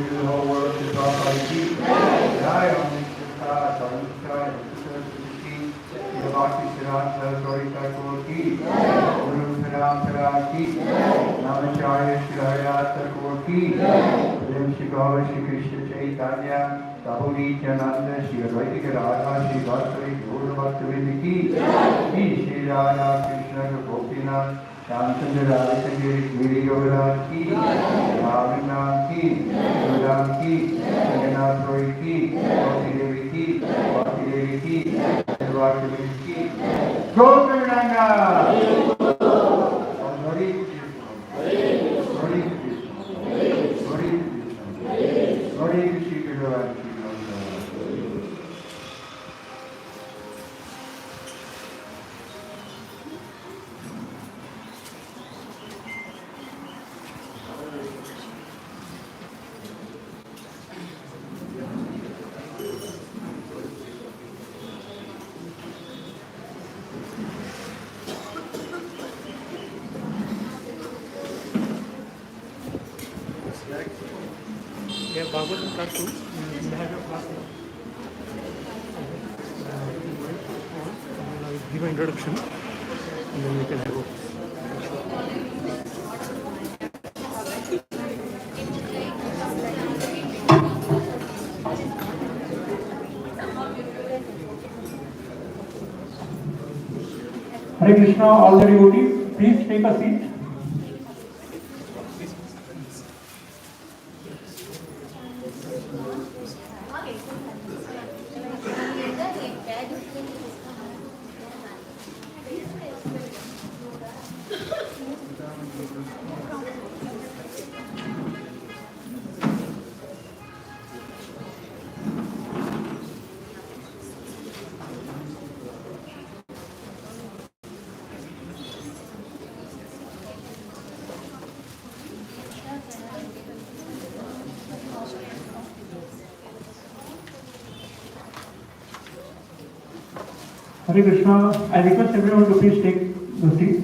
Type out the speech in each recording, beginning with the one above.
The whole world is off like heat. Jai Om Nishita, Sarvishta, Nishita, Yavaki Siddhanta, Sarita Korki, Guru Saram Saraki, Namacharya Shiraya Korki, Lim Shikava Shri Krishna Chaitanya, Kabuli Jananda, Shri Advaita Radha, Shri Bhattari, Guru Bhattavindiki, Shri Shri Radha Krishna Gopinath, Shamchandra Radha Giri Govardhan ki, Ravina ki, Sudam ki, Jagannatha Roy ki, Bhakti Devi ki, Bhakti Devi ki, Govardhana! Hari Krishna, Hari Krishna, Hari Krishna, Hari Krishna. Yeah, Bhagavatam class 2. You have your class now. I will give an introduction and then we can have a Hare Krishna, all the devotees, please take a seat. Hare Krishna, I request everyone to please take the seats.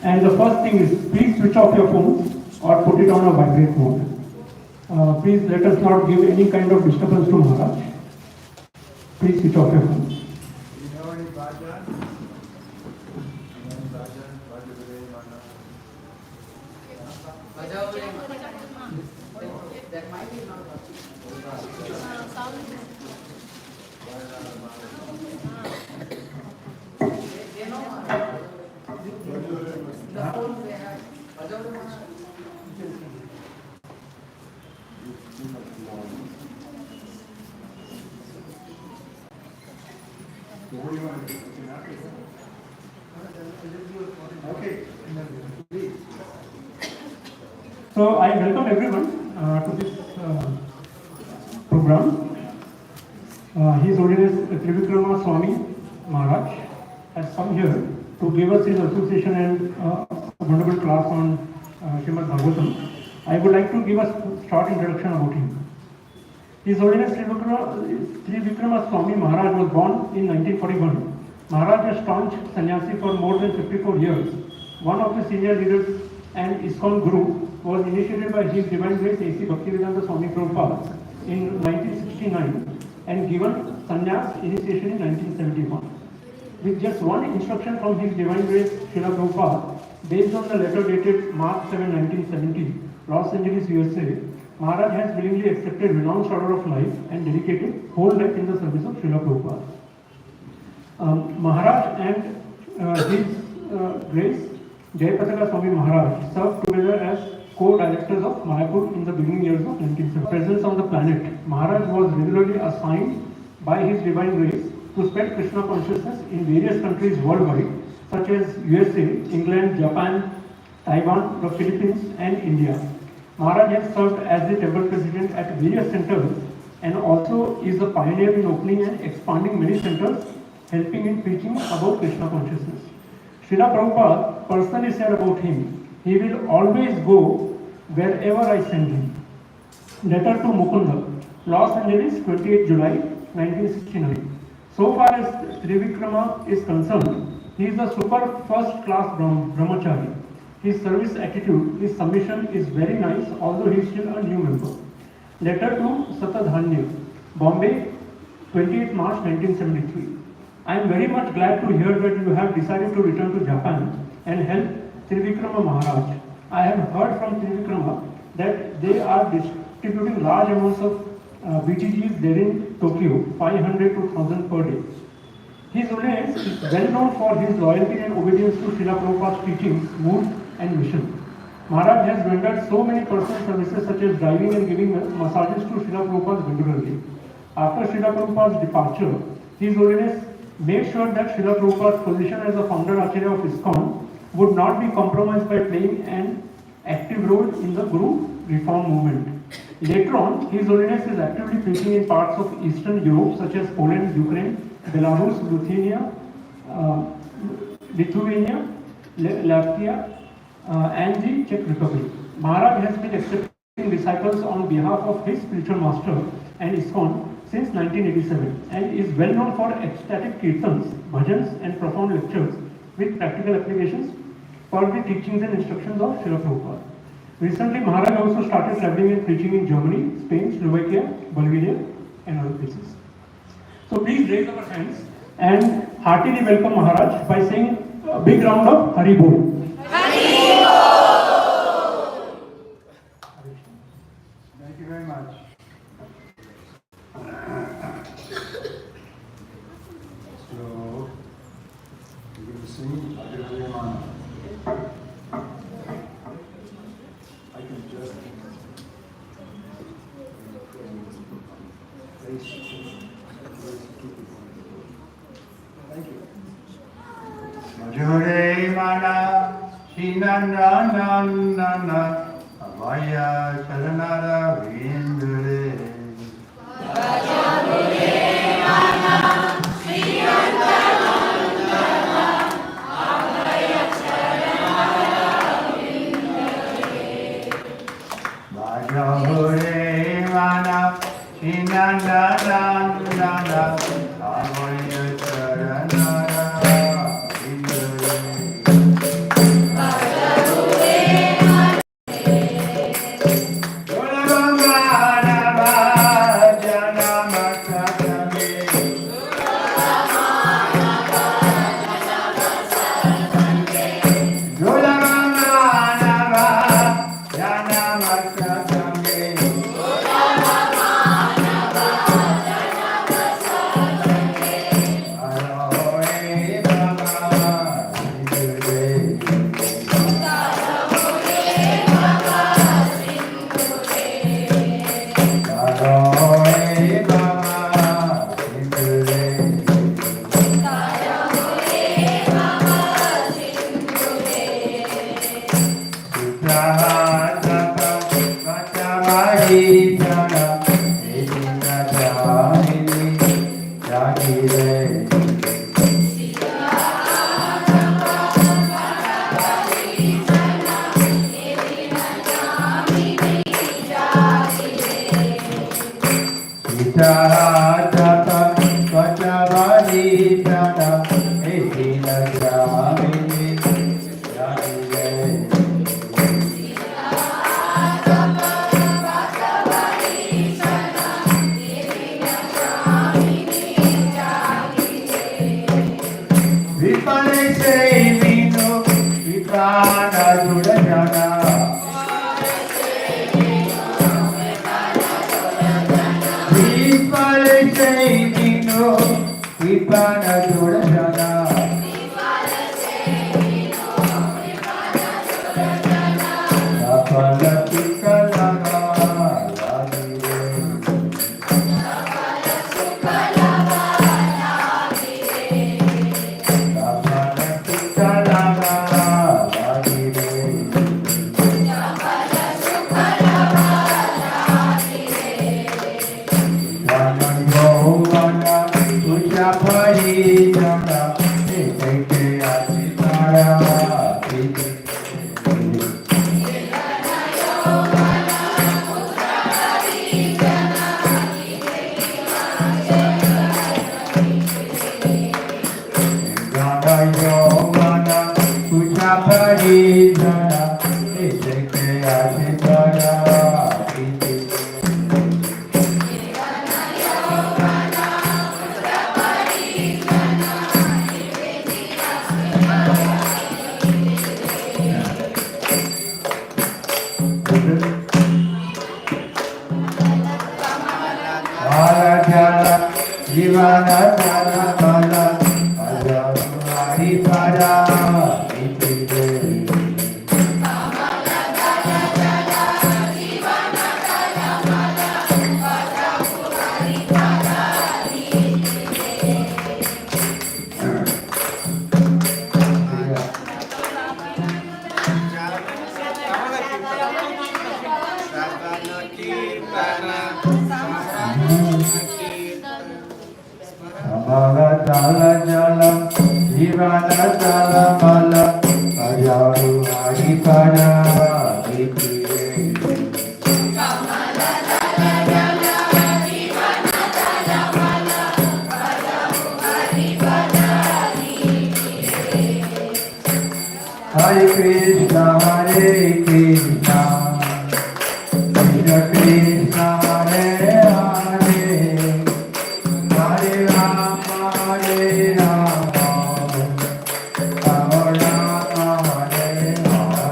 And the first thing is, please switch off your phones or put it on a vibrate mode. Please let us not give any kind of disturbance to Maharaj. Please switch off your phones. So I welcome everyone to this program. His Holiness Trivikrama Swami Maharaj has come here to give us his association and a wonderful class on Srimad Bhagavatam. I would like to give a short introduction about him. His Holiness Trivikrama Swami Maharaj was born in 1941. Maharaj was staunch sannyasi for more than 54 years. One of the senior leaders and Iskcon Guru was initiated by His Divine Grace A.C. Bhaktivedanta Swami Prabhupada in 1969 and given sannyas initiation in 1971. With just one instruction from His Divine Grace Srila Prabhupada, based on the letter dated March 7, 1970, Los Angeles, USA, Maharaj has willingly accepted renounced order of life and dedicated whole life in the service of Srila Prabhupada. Maharaj and His Grace Jayapataka Swami Maharaj served together as co-directors of Mayapur in the beginning years of 1970. Presence on the planet, Maharaj was regularly assigned by His Divine Grace to spread Krishna consciousness in various countries worldwide, such as USA, England, Japan, Taiwan, the Philippines, and India. Maharaj has served as the temple president at various centers and also is a pioneer in opening and expanding many centers, helping in preaching about Krishna consciousness. Srila Prabhupada personally said about him, he will always go wherever I send him. Letter to Mukunda, Los Angeles, 28 July 1969. So far as Trivikrama is concerned, he is a super first class brahmachari. His service attitude, his submission is very nice, although he is still a new member. Letter to Satadhanya, Bombay, 28 March 1973. I am very much glad to hear that you have decided to return to Japan and help Trivikrama Maharaj. I have heard from Trivikrama that they are distributing large amounts of BTGs there in Tokyo, 500 to 1000 per day. His Holiness is well known for his loyalty and obedience to Srila Prabhupada's teachings, mood and mission. Maharaj has rendered so many personal services such as driving and giving massages to Srila Prabhupada regularly. After Srila Prabhupada's departure, His Holiness made sure that Srila Prabhupada's position as a founder Acharya of Iskcon would not be compromised by playing an active role in the Guru reform movement. Later on, His Holiness is actively preaching in parts of Eastern Europe such as Poland, Ukraine, Belarus, Lithuania, Latvia, and the Czech Republic. Maharaj has been accepting disciples on behalf of his spiritual master and Iskcon since 1987 and is well known for ecstatic kirtans, bhajans and profound lectures with practical applications for the teachings and instructions of Srila Prabhupada. Recently, Maharaj also started traveling and preaching in Germany, Spain, Slovakia, Bulgaria and other places. So please raise our hands and heartily welcome Maharaj by saying a big round of Hari Bol. Thank you very much. So, you're going to sing Adivayamana. I can just thank you. Majore mana Shinandanandana Abhaya Saranara Vindure Majore mana Shinandanandana Abhaya Saranara Vindure Majore mana Shinandanandana Abhaya Saranara Hari Hare Krishna, Hare Krishna, Krishna Krishna, Hare Hare, Hare Rama, Hare Rama, Rama Rama, Hare Hare.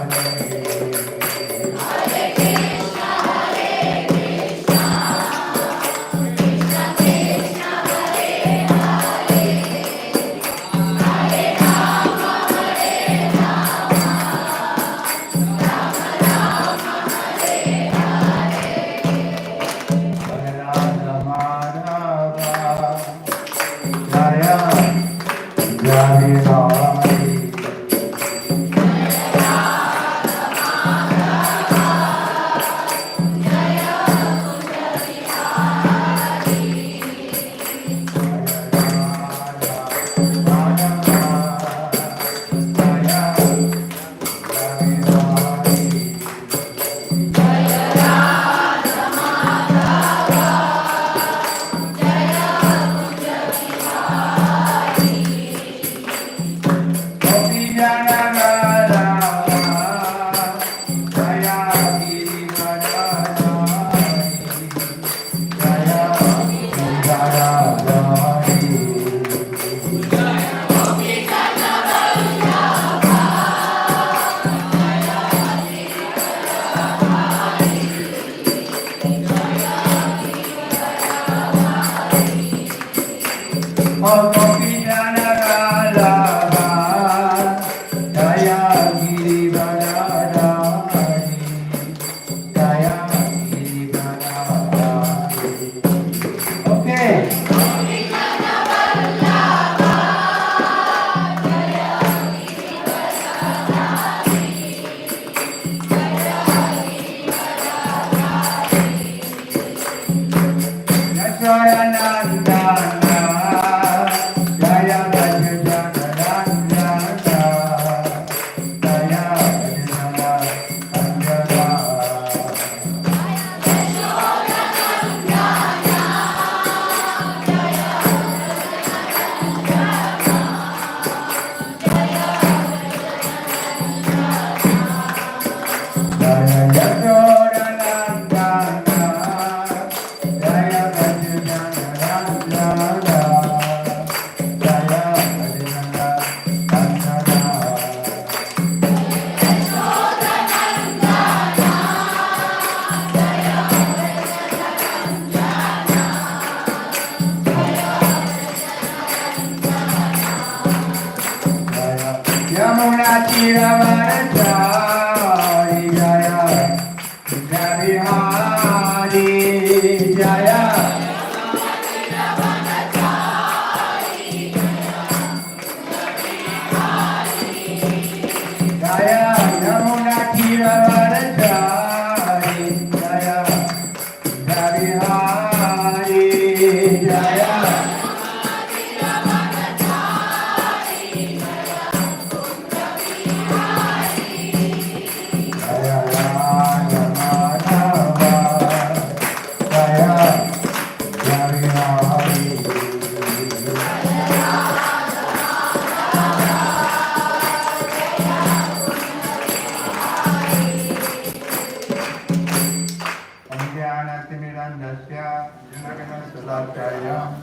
Saklakarya.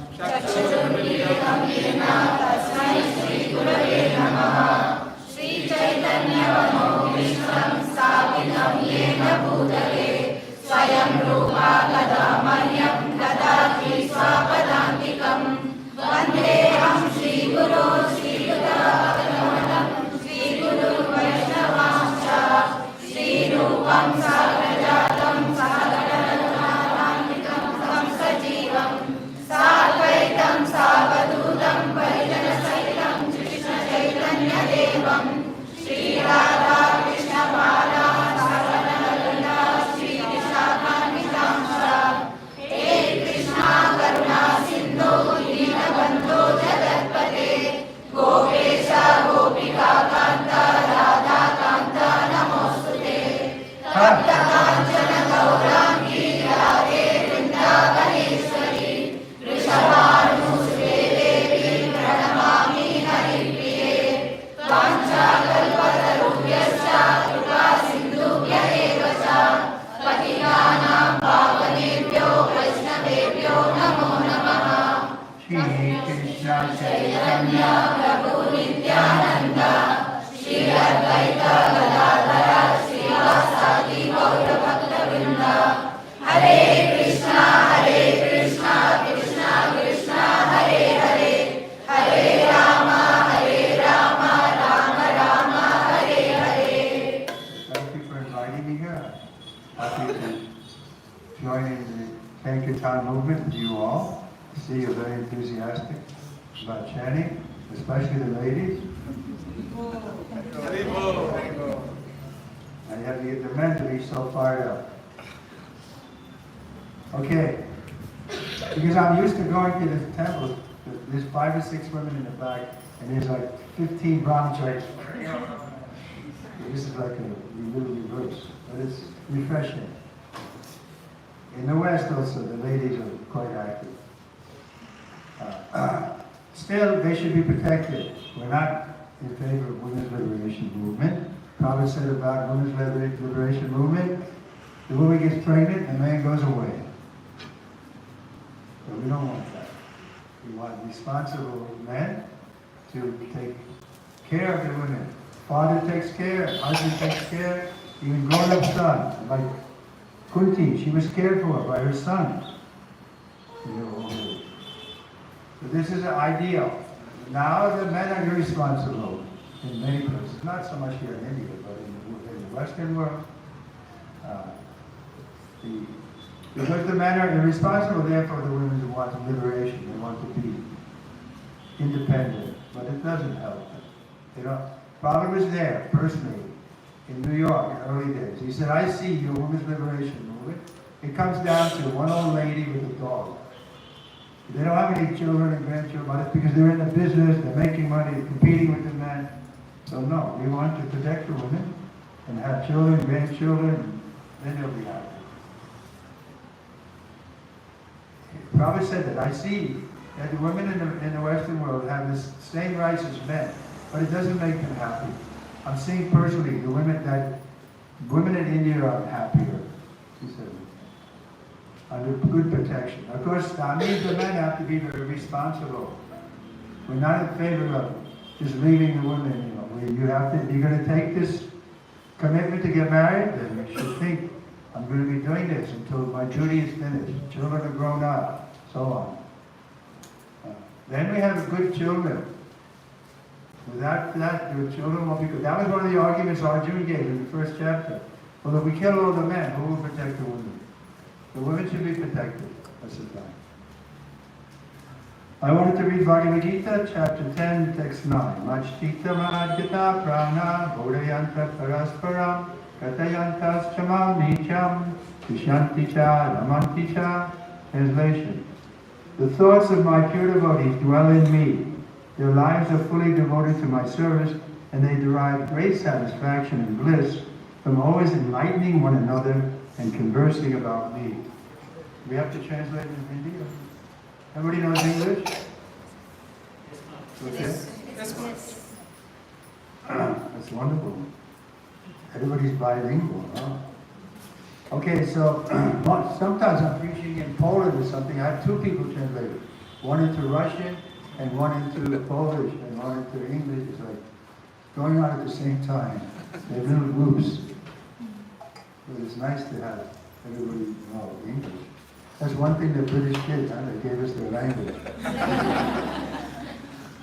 Kirtan movement with you all. I see you're very enthusiastic about chanting, especially the ladies. And you have to get the men to be so fired up. Okay. Because I'm used to going to this temple, there's 5 or 6 women in the back, and there's like 15 brahmacharis. This is like a little reverse, but it's refreshing. In the West also, the ladies are quite active. Still, they should be protected. We're not in favor of women's liberation movement. Prabhupada said about women's liberation movement, the woman gets pregnant and the man goes away. But we don't want that. We want responsible men to take care of the women. Father takes care, husband takes care, even grown-up son, like Kunti, she was cared for by her son. So this is an ideal. Now the men are irresponsible in many places, not so much here in India, but in the Western world. Because the men are irresponsible, therefore the women want liberation, they want to be independent, but it doesn't help them. You know, Prabhupada was there personally in New York in early days. He said, I see your women's liberation movement. It comes down to one old lady with a dog. They don't have any children and grandchildren, but it's because they're in the business, they're making money, they're competing with the men. So no, we want to protect the women and have children, grandchildren, and then they'll be happy. Prabhupada said that I see that the women in the Western world have the same rights as men, but it doesn't make them happy. I'm seeing personally the women in India are happier, he said, under good protection. Of course, that means the men have to be very responsible. We're not in favor of just leaving the women. You know, you're going to take this commitment to get married, then you should think, I'm going to be doing this until my duty is finished. Children are grown up, so on. Then we have good children. Without that, your children won't be good. That was one of the arguments Arjuna gave in the first chapter. Well, if we kill all the men, who will protect the women? The women should be protected. That's the plan. I wanted to read Bhagavad Gita, chapter 10, text 9. Machchita manadgita prana bodhayanta parasparam katayantas chamam nicham vishanti cha ramanti cha. Translation. The thoughts of my pure devotees dwell in me. Their lives are fully devoted to my service, and they derive great satisfaction and bliss from always enlightening one another and conversing about me. We have to translate in Hindi. Everybody knows English? Okay? Yes. That's wonderful. Everybody's bilingual, huh? Okay, so sometimes I'm preaching in Poland or something. I have two people translated, one into Russian and one into Polish and one into English. It's like going on at the same time. They're little groups. But it's nice to have everybody know English. That's one thing the British did, huh? They gave us their language.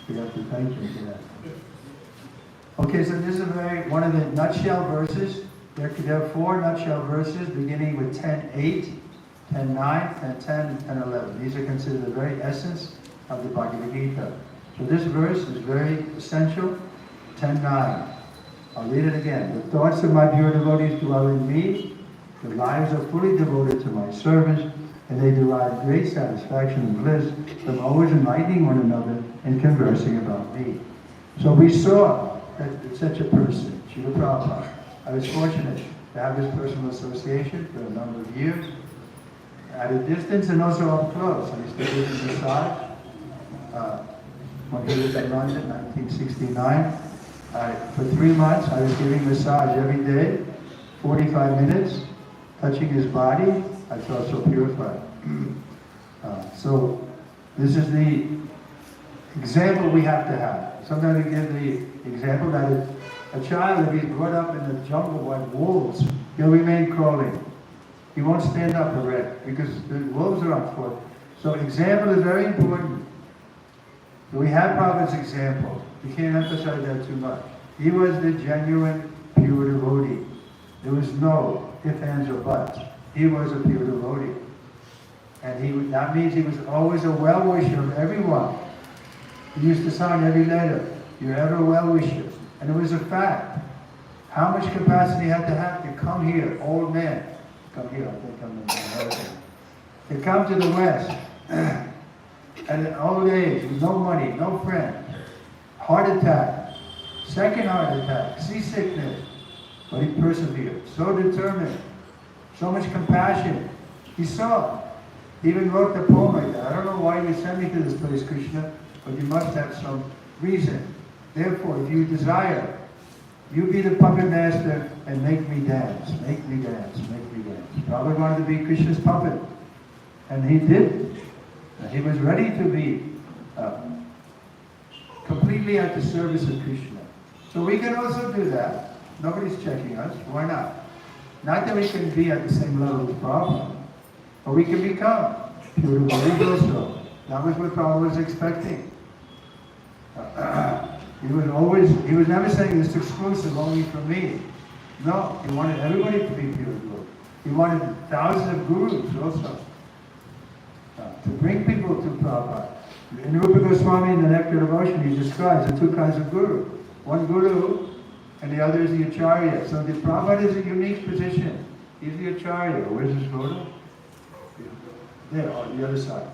We have to thank them for that. Okay, so this is one of the nutshell verses. There are 4 nutshell verses beginning with 10:8, 10:9, 10:10, and 10:11. These are considered the very essence of the Bhagavad Gita. So this verse is very essential. 10:9. I'll read it again. The thoughts of my pure devotees dwell in me. Their lives are fully devoted to my service, and they derive great satisfaction and bliss from always enlightening one another and conversing about me. So we saw that such a person, Srila Prabhupada. I was fortunate to have this personal association for a number of years, at a distance and also up close. I used to give him massage when he was in London, 1969. For 3 months, I was giving massage every day, 45 minutes, touching his body. I felt so purified. So this is the example we have to have. Sometimes we give the example that a child, if he's brought up in the jungle by wolves, he'll remain crawling. He won't stand up erect because the wolves are on foot. So example is very important. So we have Prabhupada's example. We can't emphasize that too much. He was the genuine, pure devotee. There was no ifs, ands, or buts. He was a pure devotee. And that means he was always a well-wisher of everyone. He used to sign every letter, "You're ever a well-wisher." And it was a fact. How much capacity he had to come here, old man. Come here, I think I'm in America. To come to the West at an old age, with no money, no friend, heart attack, second heart attack, seasickness. But he persevered, so determined, so much compassion. He saw. He even wrote the poem like that. I don't know why you sent me to this place, Krishna, but you must have some reason. Therefore, if you desire, you be the puppet master and make me dance, make me dance, make me dance. Prabhupada wanted to be Krishna's puppet. And he did. He was ready to be completely at the service of Krishna. So we can also do that. Nobody's checking us. Why not? Not that we can be at the same level as Prabhupada, but we can become pure devotees also. That was what Prabhupada was expecting. He was never saying this exclusive only for me. No, he wanted everybody to be pure devotee. He wanted thousands of gurus also to bring people to Prabhupada. In Rupa Goswami in the Nectar of Devotion, he describes the 2 kinds of guru. One guru and the other is the acharya. So the Prabhupada is a unique position. He's the acharya. Where's his photo? There, on the other side.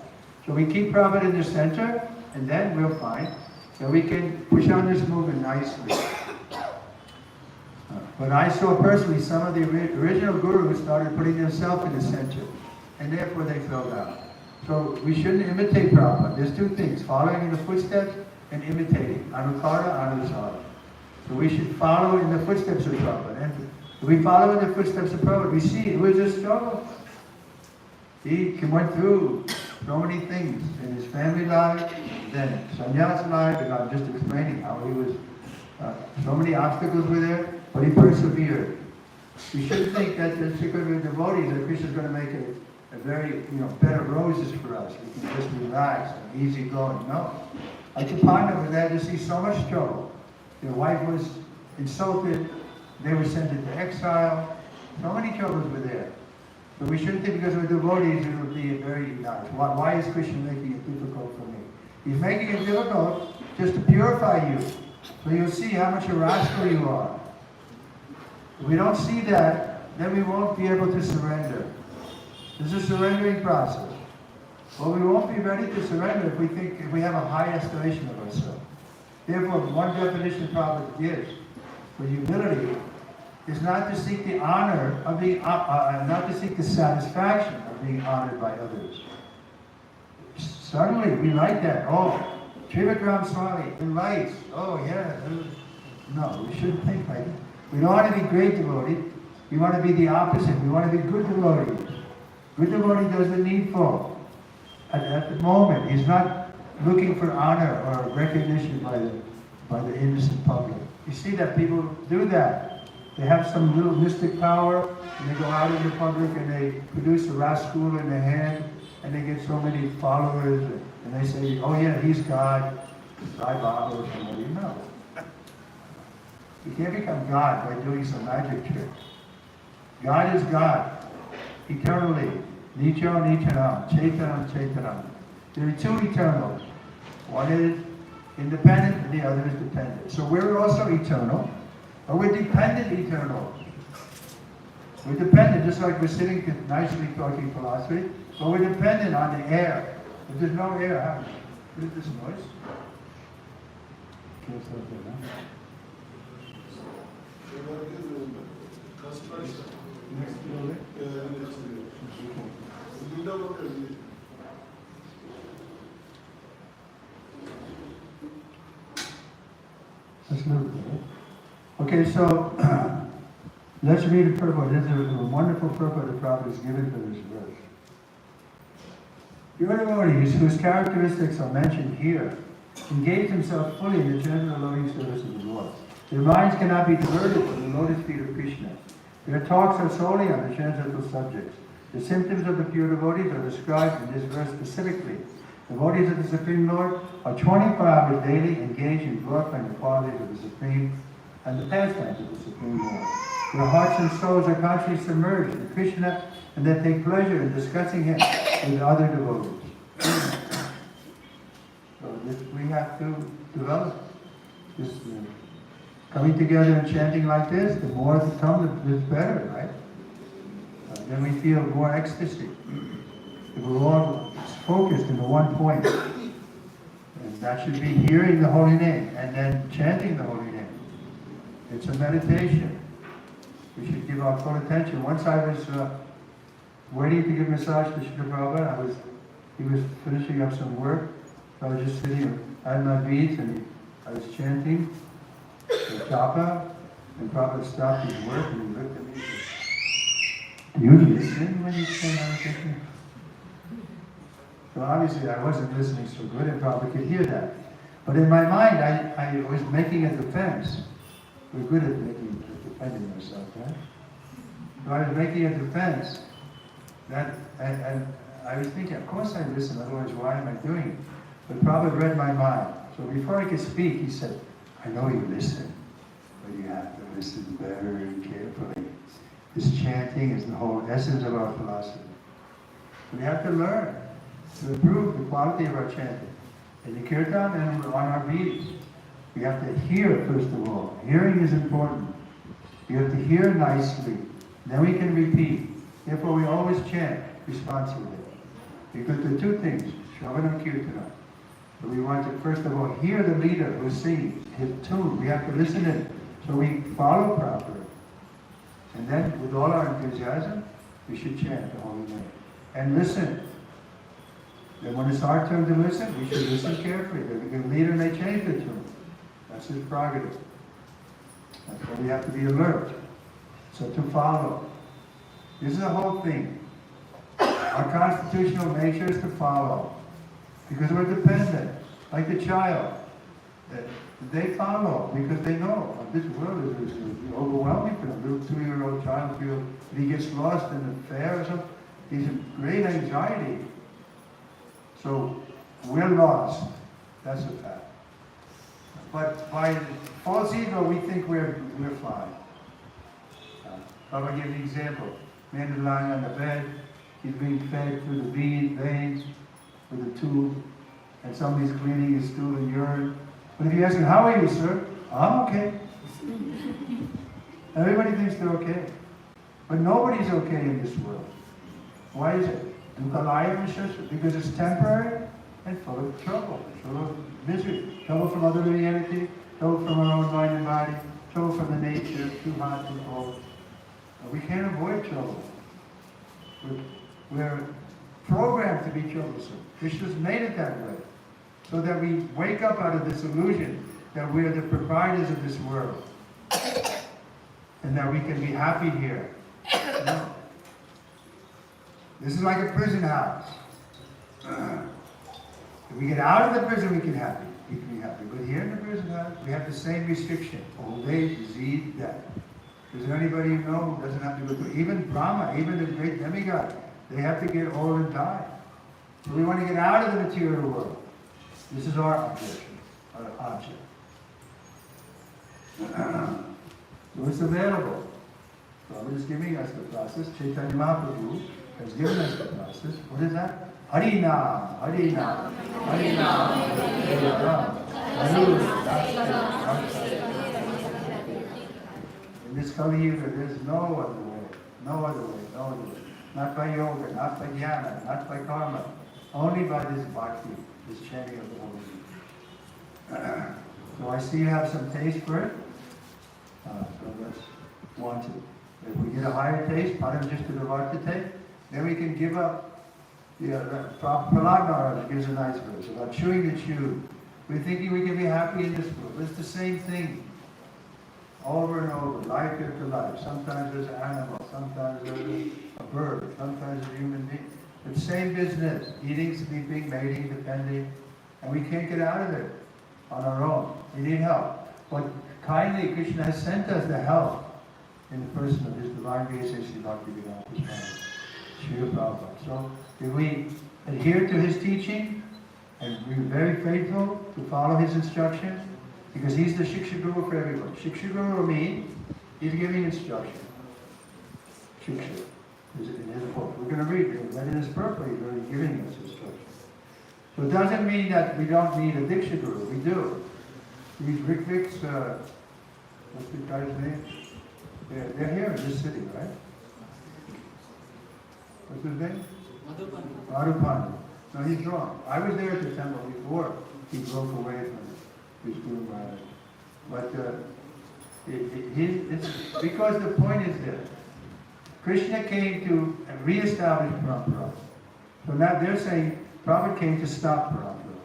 So we keep Prabhupada in the center, and then we'll find that we can push on this movement nicely. But I saw personally some of the original gurus started putting themselves in the center, and therefore they fell down. So we shouldn't imitate Prabhupada. There's 2 things, following in the footsteps and imitating. Anukara, anusara. So we should follow in the footsteps of Prabhupada. And if we follow in the footsteps of Prabhupada, we see it was a struggle. He went through so many things in his family life, then sannyas life, and I'm just explaining how he was, so many obstacles were there, but he persevered. We shouldn't think that just because we're devotees, that Krishna is going to make a very, bed of roses for us. We can just relax and easy going. No. Like the Pandavas were there to see so much trouble. Their wife was insulted, they were sent into exile, so many troubles were there. So we shouldn't think because we're devotees it will be very nice. Why is Krishna making it difficult for me? He's making it difficult just to purify you. So you'll see how much a rascal you are. If we don't see that, then we won't be able to surrender. This is a surrendering process. Well, we won't be ready to surrender if we have a high estimation of ourselves. Therefore, one definition Prabhupada gives for humility is not to seek the honor of being, not to seek the satisfaction of being honored by others. Suddenly, we like that. Oh, Trivikram Swami, in lights. Oh, yeah. No, we shouldn't think like that. We don't want to be great devotees. We want to be the opposite. We want to be good devotees. Good devotee does the needful. At the moment, he's not looking for honor or recognition by the innocent public. You see that people do that. They have some little mystic power, and they go out in the public and they produce a rascal in their hand, and they get so many followers, and they say, oh yeah, he's God, Sai Baba or somebody. No. You can't become God by doing some magic trick. God is God, eternally. Nityo Nityanam, Chaitanam Chaitanam. There are two eternals. One is independent and the other is dependent. So we're also eternal, but we're dependent eternal. We're dependent, just like we're sitting nicely talking philosophy, but we're dependent on the air. If there's no air, how? What is this noise? Next building? That's not good. Okay, so let's read a purport. There's a wonderful purport the Prophet has given for this verse. Pure devotees whose characteristics are mentioned here engage themselves fully in the gentle loving service of the Lord. Their minds cannot be diverted from the lotus feet of Krishna. Their talks are solely on the transcendental subjects. The symptoms of the pure devotees are described in this verse specifically. Devotees of the Supreme Lord are 24 hours daily engaged in glorifying the qualities of the Supreme and the pastimes of the Supreme Lord. Their hearts and souls are constantly submerged in Krishna, and they take pleasure in discussing Him with other devotees. So we have to develop this. Coming together and chanting like this, the more it comes, the better, right? Then we feel more ecstasy. If we're all focused in the one point, and that should be hearing the holy name and then chanting the holy name. It's a meditation. We should give our full attention. Once I was waiting to give massage to Srila Prabhupada, he was finishing up some work. I was just sitting, I had my beads, and I was chanting the japa, and Prabhupada stopped his work and he looked at me and said, "Do you listen when you chant meditation?" So obviously I wasn't listening so good, and Prabhupada could hear that. But in my mind, I was making a defense. We're good at defending ourselves, right? So I was making a defense. And I was thinking, of course I listen, otherwise why am I doing it? But Prabhupada read my mind. So before I could speak, he said, "I know you listen, but you have to listen very carefully. This chanting is the whole essence of our philosophy. We have to learn to improve the quality of our chanting. In the Kirtan and on our beads, we have to hear first of all. Hearing is important. You have to hear nicely, then we can repeat. Therefore we always chant responsibly. Because there are two things, Shravanam Kirtanam. So we want to first of all hear the leader who sings his tune. We have to listen to it so we follow properly. And then with all our enthusiasm, we should chant the holy name. And listen. Then when it's our turn to listen, we should listen carefully. The leader may change the tune. That's his prerogative. That's why we have to be alert. So to follow. This is the whole thing. Our constitutional nature is to follow. Because we're dependent. Like the child. They follow because they know this world is overwhelming for them. A little 2-year-old child feels if he gets lost in the fair or something, he's in great anxiety. So we're lost. That's a fact. But by false ego, we think we're fine. I'll give you an example. Man is lying on the bed. He's being fed through the veins with a tube, and somebody's cleaning his stool and urine. But if you ask him, "How are you, sir?" "I'm okay." Everybody thinks they're okay. But nobody's okay in this world. Why is it? Because it's temporary and full of trouble, full of misery. Trouble from other reality, trouble from our own mind and body, trouble from the nature, too hot, too cold. We can't avoid trouble. We're programmed to be troublesome. Krishna's made it that way. So that we wake up out of this illusion that we're the proprietors of this world. And that we can be happy here. know. This is like a prison house. If we get out of the prison, we can be happy. But here in the prison house, we have the same restriction: old age, disease, death. Is there anybody you know who doesn't have to go through? Even Brahma, even the great demigod, they have to get old and die. So we want to get out of the material world. This is our objection, our object. So it's available. Prabhupada is giving us the process. Chaitanya Mahaprabhu has given us the process. What is that? Harinam, Harinam, Harinam. In this Kali Yuga, there's no other way, no other way, no other way. Not by yoga, not by jnana, not by karma. Only by this bhakti, this chanting of the Holy Name. So I see you have some taste for it. So let's want it. If we get a higher taste, paramjishta, then we can give up. Prahlad Maharaj gives a nice verse about chewing the chew. We're thinking we can be happy in this world. It's the same thing. Over and over, life after life. Sometimes there's an animal, sometimes there's a bird, sometimes there's a human being. It's the same business. Eating, sleeping, mating, depending. And we can't get out of it on our own. We need help. But kindly, Krishna has sent us the help in the person of His Divine Grace, Sri Bhaktivedanta Swami, Srila Prabhupada. So, if we adhere to His teaching and we're very faithful to follow His instructions, because He's the Shiksha Guru for everyone. Shiksha Guru means He's giving instruction. Shiksha is in His book. We're going to read it. That in His purpose, He's really giving us instruction. So it doesn't mean that we don't need a Diksha Guru. We do. These Rik-Viks, what's the guy's name? They're here in this city, right? What's his name? Madhupandu. No, he's wrong. I was there at the temple before he broke away from his Guru Maharaj. But it's because the point is this. Krishna came to re-establish Parampara. So now they're saying Prabhupada came to stop Parampara.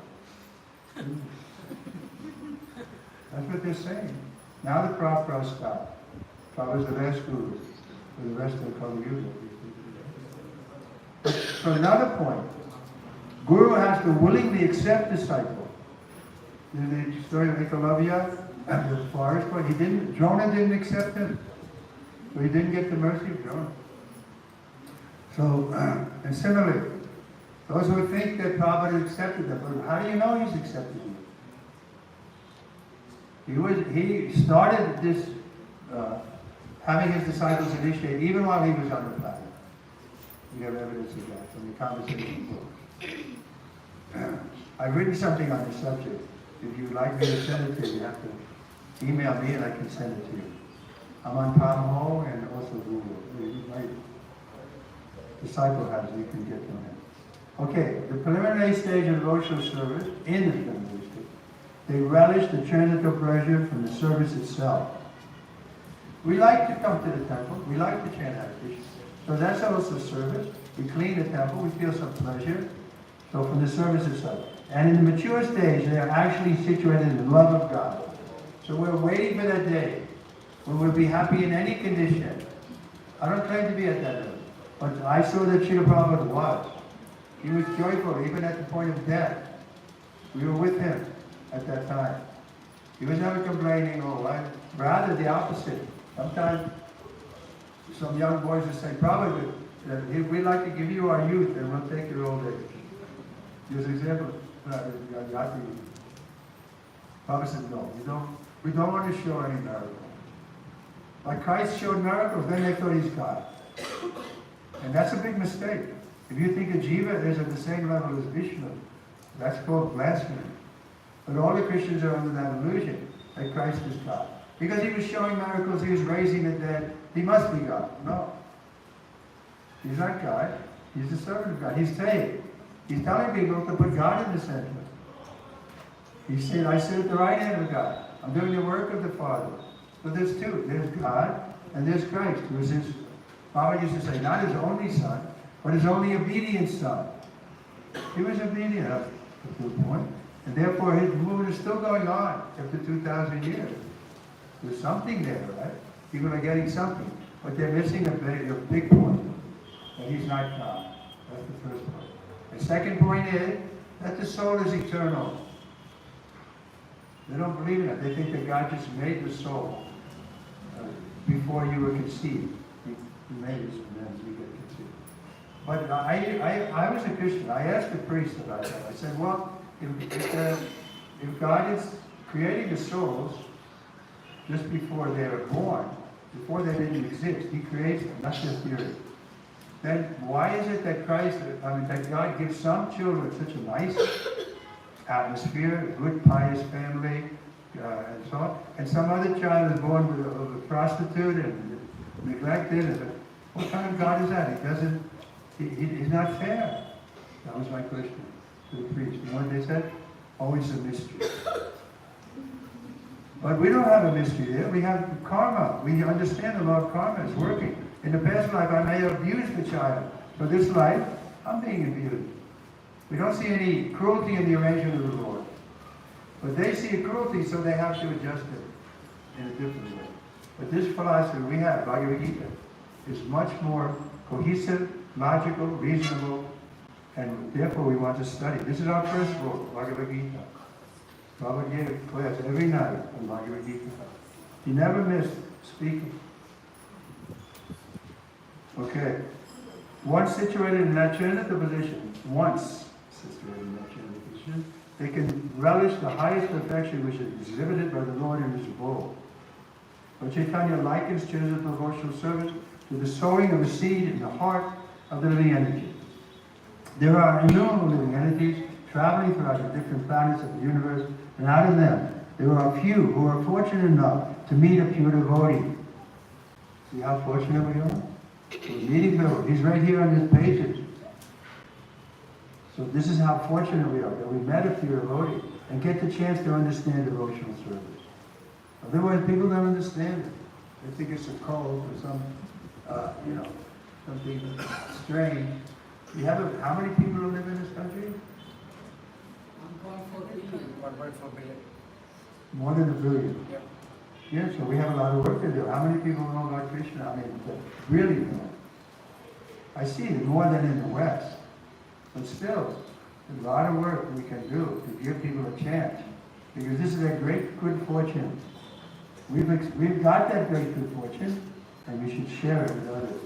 That's what they're saying. Now the Prabhupada stopped. Prabhupada is the last Guru for the rest of the Kali Yuga. So another point, Guru has to willingly accept disciple. In the story of Ekalavya, the forest boy, Drona didn't accept him. So he didn't get the mercy of Drona. So, and similarly, those who think that Prabhupada accepted them, but how do you know he's accepted you? He started this, having his disciples initiate even while he was on the planet. We have evidence of that from the conversation books. I've written something on this subject. If you'd like me to send it to you, you have to email me and I can send it to you. I'm on Palm and also Google. My disciple has it, you can get them in. Okay, the preliminary stage of devotional service, in the preliminary stage, they relish the transitory pleasure from the service itself. We like to come to the temple, we like to chant Hare Krishna. So that's also service. We clean the temple, we feel some pleasure. So from the service itself. And in the mature stage, they are actually situated in the love of God. So we're waiting for that day when we'll be happy in any condition. I don't claim to be at that level. But I saw that Srila Prabhupada was. He was joyful even at the point of death. We were with him at that time. He was never complaining or what. Rather the opposite. Sometimes some young boys would say, Prabhupada, we'd like to give you our youth and we'll take your old age. Here's an example. Prabhupada said, no, we don't want to show any miracles. Like Christ showed miracles, then they thought he's God. And that's a big mistake. If you think a jiva is at the same level as Vishnu, that's called blasphemy. But all the Christians are under that illusion that Christ is God. Because he was showing miracles, he was raising the dead, he must be God. No. He's not God. He's the servant of God. He's saying, he's telling people to put God in the center. He said, I sit at the right hand of God. I'm doing the work of the Father. So there's two. There's God and there's Christ, who is his, Father used to say, not his only son, but his only obedient son. He was obedient up to a point. And therefore his movement is still going on after 2,000 years. There's something there, right? People are getting something. But they're missing a big point, that he's not God. That's the first point. The second point is that the soul is eternal. They don't believe in it. They think that God just made the soul before you were conceived. He made it, and then you get conceived. But I was a Christian. I asked the priest about that. I said, well, if God is creating the souls just before they are born, before they didn't exist, He creates them, not just the earth. Then why is it that that God gives some children such a nice atmosphere, a good pious family, and so on, and some other child is born with a prostitute and neglected? And what kind of God is that? He's not fair. That was my question to the priest. You know what they said? Always a mystery. But we don't have a mystery there. We have karma. We understand the law of karma is working. In the past life, I may have abused the child. So this life, I'm being abused. We don't see any cruelty in the arrangement of the Lord. But they see a cruelty, so they have to adjust it in a different way. But this philosophy we have, Bhagavad Gita, is much more cohesive, logical, reasonable, and therefore we want to study. This is our first book, Bhagavad Gita. Bhagavad Gita class every night on Bhagavad Gita. He never missed speaking. Okay. Once situated in that transcendental position, they can relish the highest perfection which is exhibited by the Lord in His bull. Lord Chaitanya likens transcendental devotional service to the sowing of a seed in the heart of the living energy. There are innumerable living entities traveling throughout the different planets of the universe, and out of them, there are a few who are fortunate enough to meet a pure devotee. See how fortunate we are? We're meeting him. He's right here on these pages. So this is how fortunate we are, that we met a pure devotee and get the chance to understand devotional service. Otherwise, people don't understand it. They think it's a cult or some, something strange. How many people who live in this country? 1.4 billion. More than 1 billion. Yeah. Yeah, so we have a lot of work to do. How many people know about Krishna? I mean, really know. I see it more than in the West. But still, there's a lot of work we can do to give people a chance. Because this is a great good fortune. We've got that great good fortune, and we should share it with others.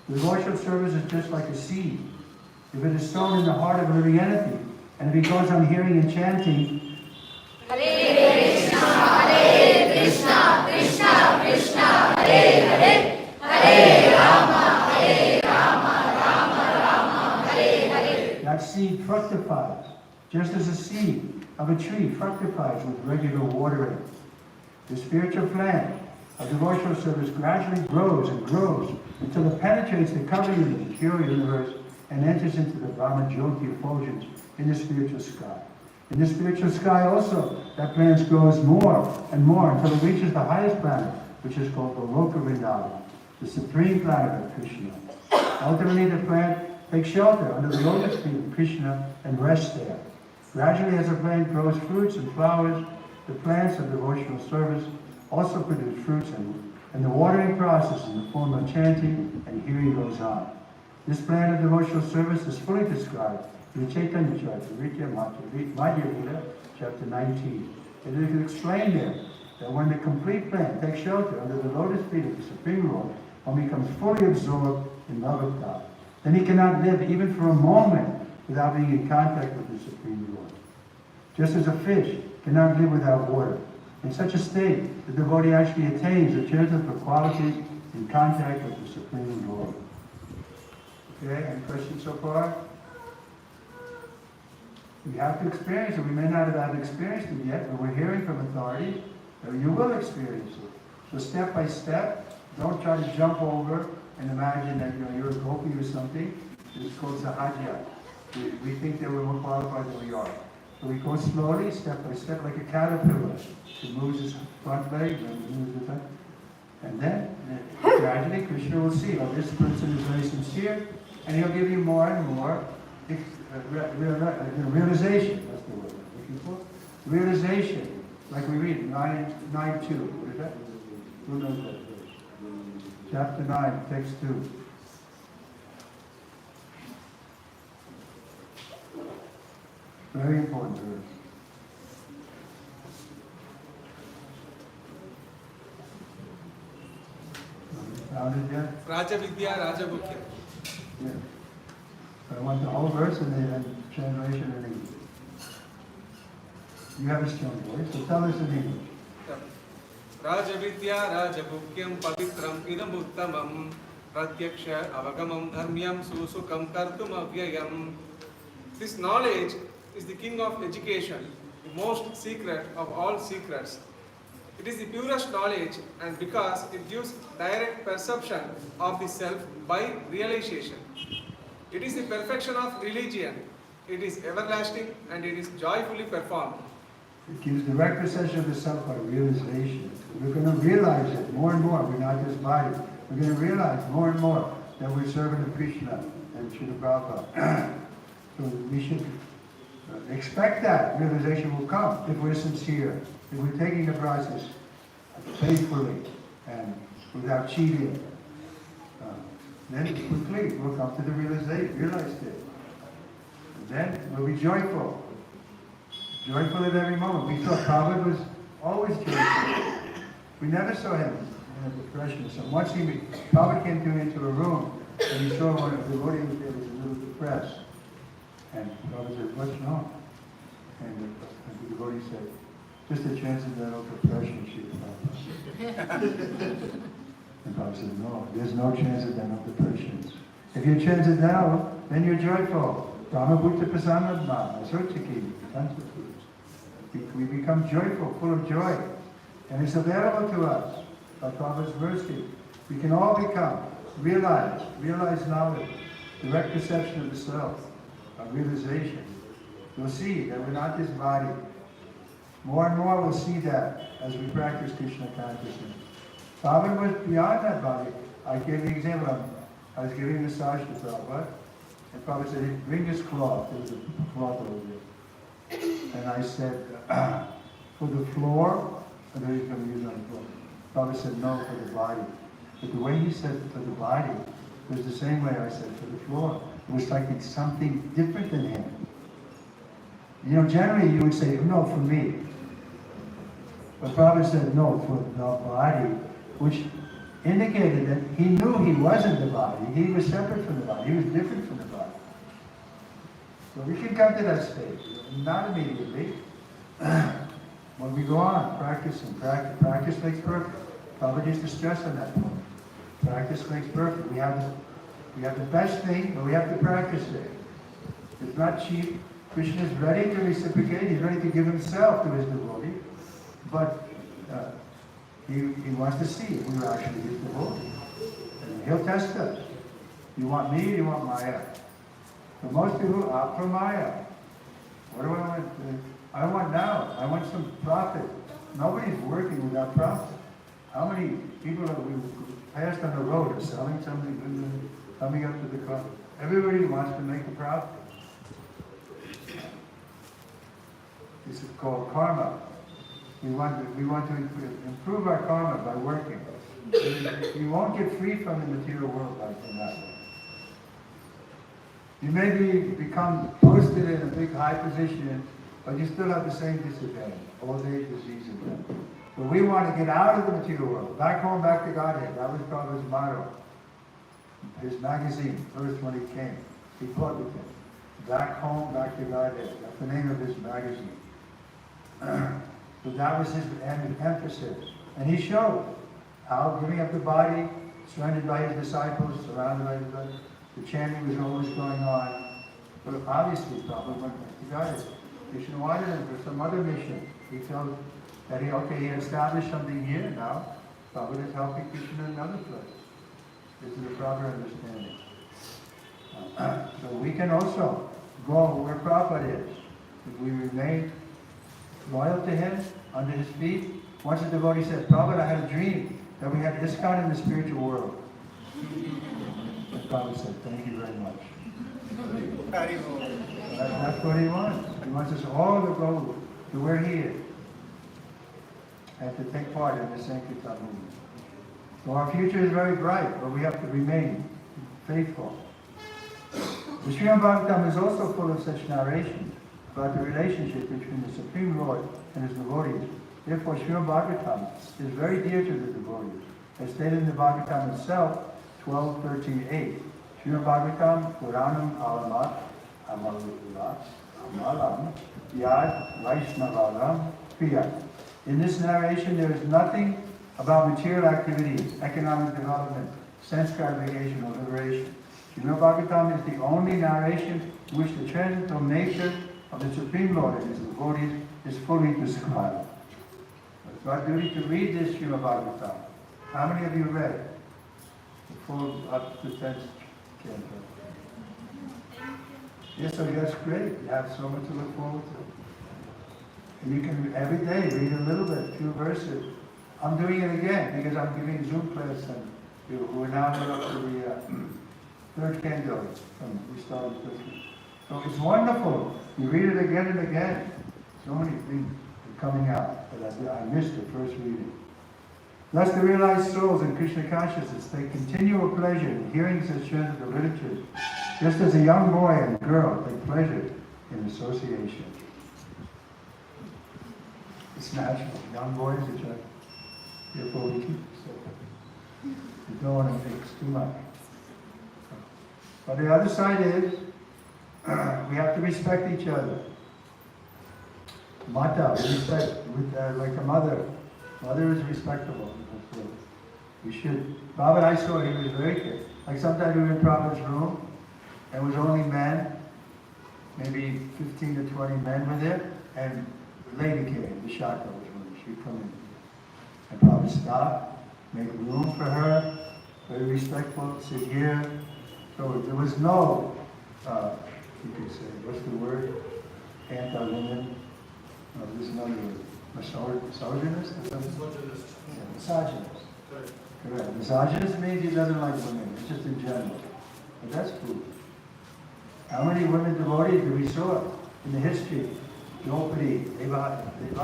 The devotional service is just like a seed. If it is sown in the heart of a living entity, and if he goes on hearing and chanting, Hare Krishna, Krishna Krishna, Hare Hare, Hare Rama, Rama Rama, Hare Hare. That seed fructifies, just as a seed of a tree fructifies with regular watering. The spiritual plant of devotional service gradually grows and grows until it penetrates the covering of the pure universe and enters into the Brahma Jyoti effulgence in the spiritual sky. In the spiritual sky also, that plant grows more and more until it reaches the highest planet, which is called the Loka Vrindavan, the supreme planet of Krishna. Ultimately, the plant takes shelter under the lotus feet of Krishna and rests there. Gradually, as the plant grows fruits and flowers, the plants of devotional service also produce fruits, and the watering process in the form of chanting and hearing goes on. This plant of devotional service is fully described in the Chaitanya Madhya Lila, chapter 19. And it is explained there that when the complete plant takes shelter under the lotus feet of the Supreme Lord, one becomes fully absorbed in love of God. Then he cannot live even for a moment without being in contact with the Supreme Lord. Just as a fish cannot live without water. In such a state, the devotee actually attains the transcendental quality in contact with the Supreme Lord. Okay, any questions so far? We have to experience it. We may not have experienced it yet, but we're hearing from authorities that you will experience it. So step by step, don't try to jump over and imagine that you're a gopi or something. It's called sahajya. We think that we're more qualified than we are. So we go slowly, step by step, like a caterpillar. It moves its front leg, and it moves the back. And then, gradually, Krishna will see, oh, this person is very sincere, and he'll give you more and more realization. That's the word I'm looking for. Realization, like we read, 9:2. What is that? Who knows that verse? chapter 9, text 2. Very important verse. Found it yet? Raja Vidya, Raja Bhukya. Yeah. I want the whole verse and the translation in English. You have a strong voice, so tell us in English. Raja Vidya, Raja Bhukyam, Pavitram, Idam Uttamam, Pratyaksha, Avagamam, Dharmyam, Susukam, Kartum, Avyayam. This knowledge is the king of education, the most secret of all secrets. It is the purest knowledge, and because it gives direct perception of the self by realization. It is the perfection of religion. It is everlasting and it is joyfully performed. It gives direct perception of the self by realization. We're going to realize it more and more. We're not this body. We're going to realize more and more that we're serving of Krishna and Srila Prabhupada. So we should expect that realization will come if we're sincere, if we're taking the process faithfully and without cheating. Then quickly we'll come to the realized it. And then we'll be joyful. Joyful at every moment. We thought Prabhupada was always joyful. We never saw him in a depression. So once Prabhupada came into a room and he saw one of the devotees there was a little depressed. And Prabhupada said, "What's wrong?" And the devotee said, "Just a transcendental depression, Srila Prabhupada." And Prabhupada said, "No, there's no transcendental depressions. If you're transcendental, then you're joyful. Brahma Bhutta Prasanadma, Asochaki, we become joyful, full of joy. And it's available to us by Prabhupada's mercy. We can all become, realize knowledge, direct perception of the self, a realization. We'll see that we're not this body. More and more we'll see that as we practice Krishna consciousness. Prabhupada was beyond that body. I gave the example. I was giving a massage to Prabhupada, and Prabhupada said, "Bring this cloth." There was a cloth over there. And I said, "For the floor," and then he's going to use it on the floor. Prabhupada said, "No, for the body." But the way he said for the body was the same way I said for the floor. It was like it's something different than him. You know, generally you would say, "No, for me." But Prabhupada said, "No, for the body," which indicated that he knew he wasn't the body. He was separate from the body. He was different from the body. So we should come to that stage. Not immediately. When we go on, practicing, practice makes perfect. Prabhupada used to stress on that point. Practice makes perfect. We have the best thing, but we have to practice it. It's not cheap. Krishna is ready to reciprocate. He's ready to give himself to his devotee. But he wants to see if we're actually his devotee. And he'll test us. You want me or you want Maya? For most people, opt for Maya. What do I want? I want now. I want some profit. Nobody's working without profit. How many people have we passed on the road are selling something, coming up to the car? Everybody wants to make a profit. This is called karma. We want to improve our karma by working. You won't get free from the material world like that. You may become posted in a big high position, but you still have the same disadvantage, old age, disease, and death. But we want to get out of the material world, back home, back to Godhead. That was Prabhupada's motto. His magazine, first when he came, he put with him, "Back home, back to Godhead." That's the name of his magazine. So that was his emphasis. And he showed how giving up the body, surrounded by his disciples, surrounded by the chanting was always going on. But obviously, Prabhupada went back to Godhead. Krishna wanted him for some other mission. He felt that he had established something here now. Prabhupada is helping Krishna in another place. This is a proper understanding. So we can also go where Prabhupada is. If we remain loyal to him, under his feet. Once a devotee said, "Prabhupada, I had a dream that we had Iskcon in the spiritual world." And Prabhupada said, "Thank you very much." That's what he wants. He wants us all to go to where he is and to take part in the Sankirtan movement. So our future is very bright, but we have to remain faithful. The Srimad Bhagavatam is also full of such narrations about the relationship between the Supreme Lord and his devotees. Therefore, Srimad Bhagavatam is very dear to the devotees. As stated in the Bhagavatam itself, 12:13:8. Srimad Bhagavatam Puranam Alamat Amalam Yad Vaishnavalam Priya. In this narration, there is nothing about material activities, economic development, sense gratification, or liberation. Srimad Bhagavatam is the only narration in which the transcendental nature of the Supreme Lord and his devotees is fully described. It's our duty to read this Srimad Bhagavatam. How many of you read the full up to 10th canto? Yes, so that's great. You have so much to look forward to. And you can every day read a little bit, a few verses. I'm doing it again because I'm giving Zoom class and we're now going up to the third canto. We started this. So it's wonderful. You read it again and again. So many things are coming out, but I missed the first reading. Thus the realized souls in Krishna consciousness take continual pleasure in hearing such transcendental literature, just as a young boy and girl take pleasure in association. It's natural. Young boys are therefore we keep so you don't want to mix too much. But the other side is we have to respect each other. Mata, respect with like a mother. Mother is respectable. So we should. Bob and I saw he was very good. Like sometimes we were in Prabhupada's room, and it was only men, maybe 15 to 20 men were there, and the lady came, the Shaka was when she'd come in. And Prabhupada stopped, make room for her, very respectful, sit here. So there was no, you could say, what's the word? Anti-women. No, there's another word. Misogynist? Misogynist. Yeah, misogynist. Correct. Misogynist means he doesn't like women. It's just in general. But that's cool. How many women devotees do we saw in the history? Draupadi, Devaki. I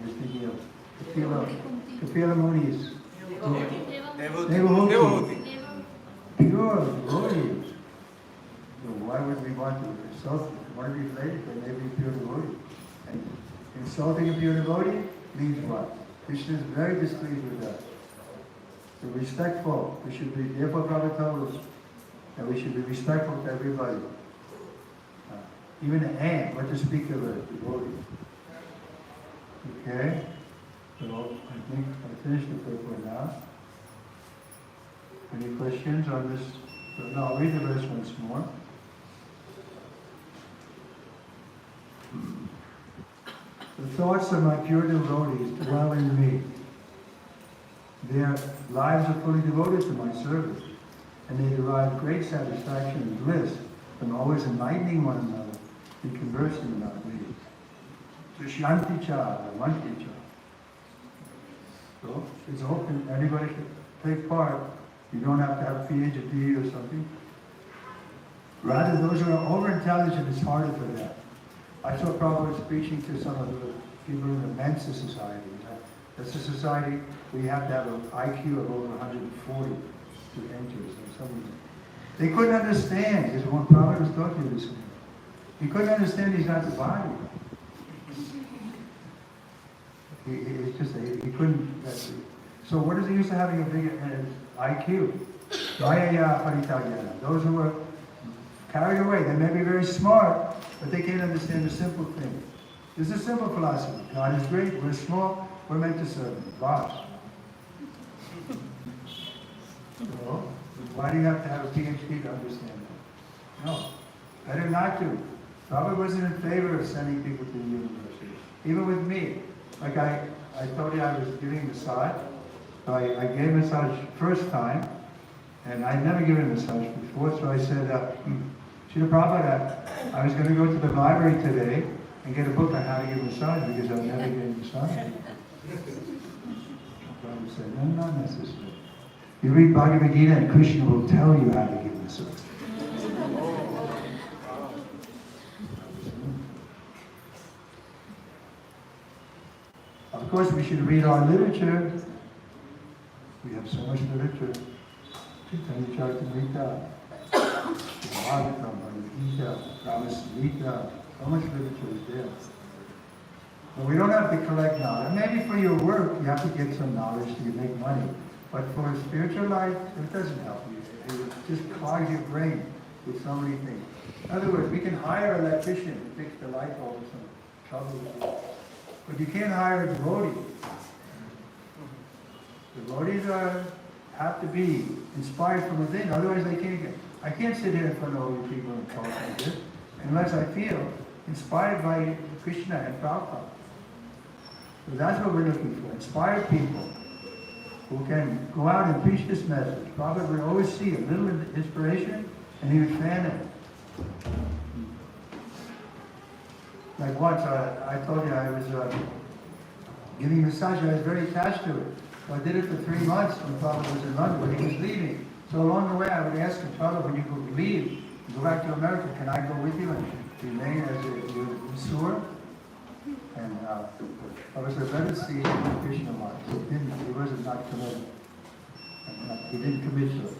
was thinking of Kapila Muni's. Devahuti. Pure devotees. So why would we want to insult one of these ladies? They may be pure devotees. And insulting a pure devotee means what? Krishna is very displeased with that. So respectful. We should be, therefore Prabhupada told us that we should be respectful to everybody. Even an ant, what to speak of a devotee. Okay? So I think I finished the first one now. Any questions on this? No, I'll read the verse once more. The thoughts of my pure devotees dwell in me. Their lives are fully devoted to my service, and they derive great satisfaction and bliss from always enlightening one another and conversing about me. Drishanti cha, Ramanti cha. So it's open, anybody can take part. You don't have to have a PhD or something. Rather, those who are over-intelligent, it's harder for them. I saw Prabhupada preaching to some of the people in the Mensa Society. That's a society where you have to have an IQ of over 140 to enter. They couldn't understand, because when Prabhupada was talking to this, he couldn't understand he's not the body. He couldn't. So what is the use of having a big IQ? Those who are carried away, they may be very smart, but they can't understand the simple thing. This is a simple philosophy. God is great, we're small, we're meant to serve Him. Boss. So, why do you have to have a PhD to understand that? No. Better not to. Prabhupada wasn't in favor of sending people to the university. Even with me. Like I told you I was giving massage. So I gave massage first time, and I'd never given massage before, so I said, Srila Prabhupada, I was going to go to the library today and get a book on how to give massage because I've never given massage. Prabhupada said, no, not necessary. You read Bhagavad Gita and Krishna will tell you how to give massage. Of course, we should read our literature. We have so much literature. Kirtan&Lecture, Bhagavatam, Gita, Brahma-Samhita, so much literature is there. But we don't have to collect knowledge. Maybe for your work, you have to get some knowledge so you make money. But for spiritual life, it doesn't help you. It just clogs your brain with so many things. In other words, we can hire an electrician to fix the light bulb or some trouble with it. But you can't hire a devotee. Devotees have to be inspired from within, otherwise they can't get. I can't sit here in front of all you people and talk like this unless I feel inspired by Krishna and Prabhupada. So that's what we're looking for, inspired people who can go out and preach this message. Prabhupada would always see a little inspiration and he would fan it. Like once, I told you I was giving massage, I was very attached to it. So I did it for 3 months when Prabhupada was in London, when he was leaving. So along the way I would ask him, Prabhupada, when you leave, go back to America, can I go with you and remain as your Isur? And I was better to see Krishna life. He wasn't not committed. He didn't commit to it.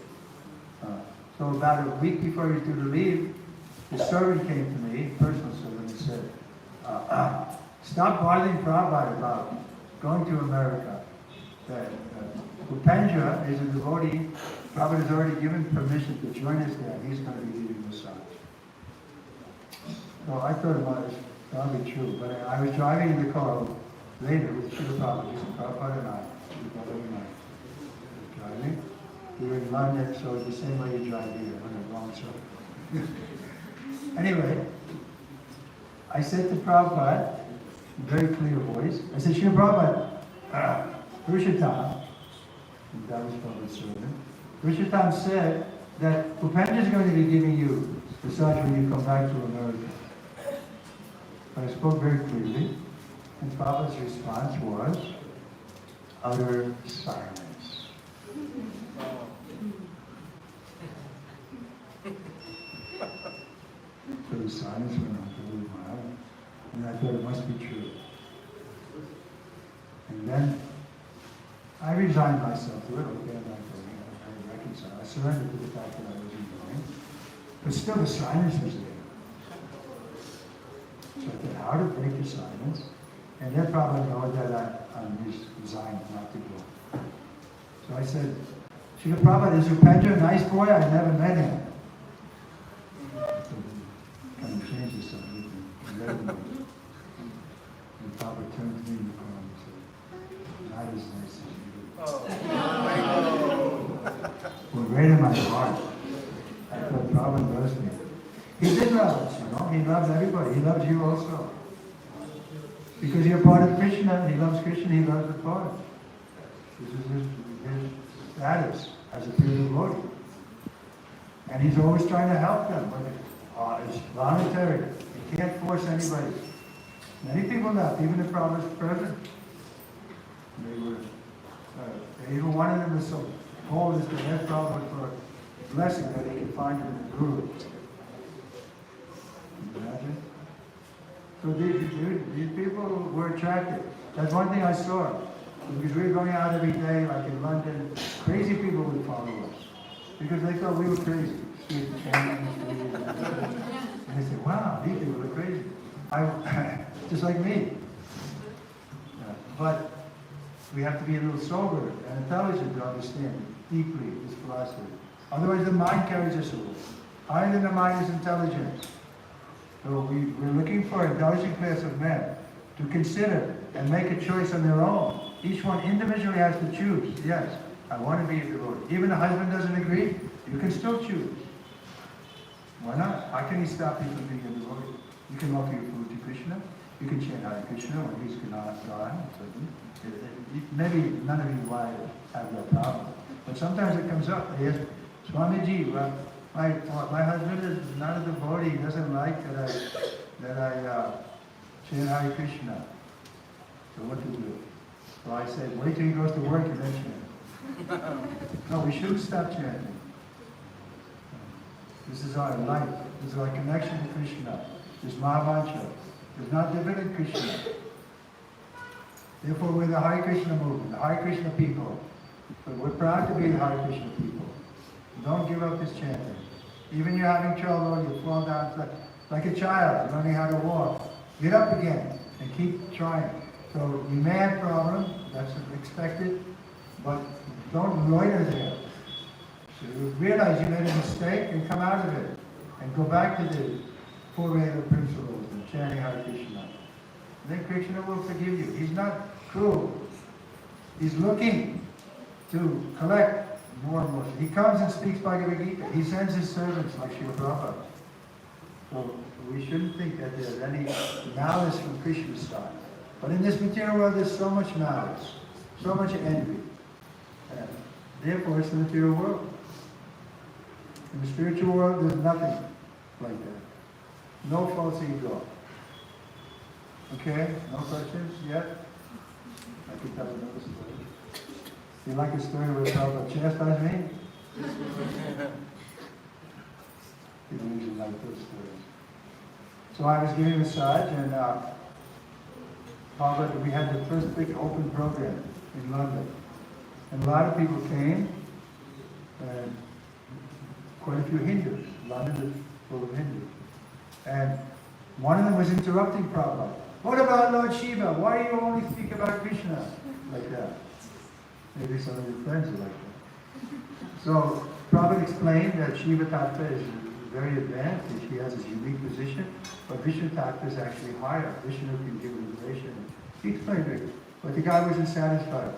So about a week before he was due to leave, his servant came to me, personal servant, and said, stop bothering Prabhupada about going to America. Upendra is a devotee. Prabhupada has already given permission to join us there. He's going to be giving massage. So I thought it was probably true, but I was driving in the car later with Srila Prabhupada, Prabhupada and I, driving. We were in London, so it's the same way you drive here, on the wrong side. Anyway, I said to Prabhupada, in very clear voice, I said, Srila Prabhupada, Purushottam, that was Prabhupada's servant, Purushottam said that Upendra is going to be giving you massage when you come back to America. But I spoke very clearly, and Prabhupada's response was utter silence. So the silence went on for a little while, and I thought it must be true. And then I resigned myself to it. Okay, I'm not going. I reconciled. I surrendered to the fact that I wasn't going. But still the silence was there. So I thought, how to break the silence? And they'll probably know that I'm resigned not to go. So I said, Srila Prabhupada, is Upendra a nice boy? I never met him. Kind of changes something. And Prabhupada turned to me in the car and said, not as nice as you. Well, right in my heart, I thought Prabhupada loves me. He did love us, you know. He loves everybody. He loves you also. Because you're part of Krishna. He loves Krishna. He loves the Lord. This is his status as a pure devotee. And he's always trying to help them. But it's voluntary. You can't force anybody. Many people left, even the Prabhupada's present. They even wanted him to so bold as to ask Prabhupada for a blessing that he could find in the Guru. Imagine? So these people were attracted. That's one thing I saw. Because we were going out every day, like in London, crazy people would follow us. Because they thought we were crazy. And they said, wow, these people are crazy. Just like me. But we have to be a little sober and intelligent to understand deeply this philosophy. Otherwise the mind carries us away. Higher than the mind is intelligence. So we're looking for an intelligent class of men to consider and make a choice on their own. Each one individually has to choose. Yes, I want to be a devotee. Even the husband doesn't agree, you can still choose. Why not? How can he stop you from being a devotee? You can offer your food to Krishna. You can chant Hare Krishna when he's gone. Maybe none of you wives have that problem. But sometimes it comes up. They ask, Swamiji, well, my husband is not a devotee. He doesn't like that I chant Hare Krishna. So what to do? So I said, wait till he goes to work and then chant. No, we shouldn't stop chanting. This is our life. This is our connection to Krishna. This Mahavansha is not different than Krishna. Therefore, we're the Hare Krishna movement, the Hare Krishna people. But we're proud to be the Hare Krishna people. Don't give up this chanting. Even you're having trouble, you fall down like a child, learning how to walk. Get up again and keep trying. So you may have problems, that's expected, but don't loiter there. So you realize you made a mistake and come out of it. And go back to the four Veda principles and chanting Hare Krishna. Then Krishna will forgive you. He's not cruel. He's looking to collect more and more. He comes and speaks Bhagavad Gita. He sends his servants like Srila Prabhupada. So we shouldn't think that there's any malice from Krishna's side. But in this material world, there's so much malice, so much envy. And therefore, it's the material world. In the spiritual world, there's nothing like that. No false ego. Okay? No questions yet? I can tell another story. You like a story where Prabhupada chastised me? People usually like those stories. So I was giving a massage, and Prabhupada, we had the first big open program in London. And a lot of people came, and quite a few Hindus. London is full of Hindus. And one of them was interrupting Prabhupada. What about Lord Shiva? Why do you only speak about Krishna? Like that. Maybe some of your friends are like that. So Prabhupada explained that Shiva Tattva is very advanced, and she has this unique position, but Vishnu Tattva is actually higher. Vishnu can give liberation. He explained it, but the guy wasn't satisfied.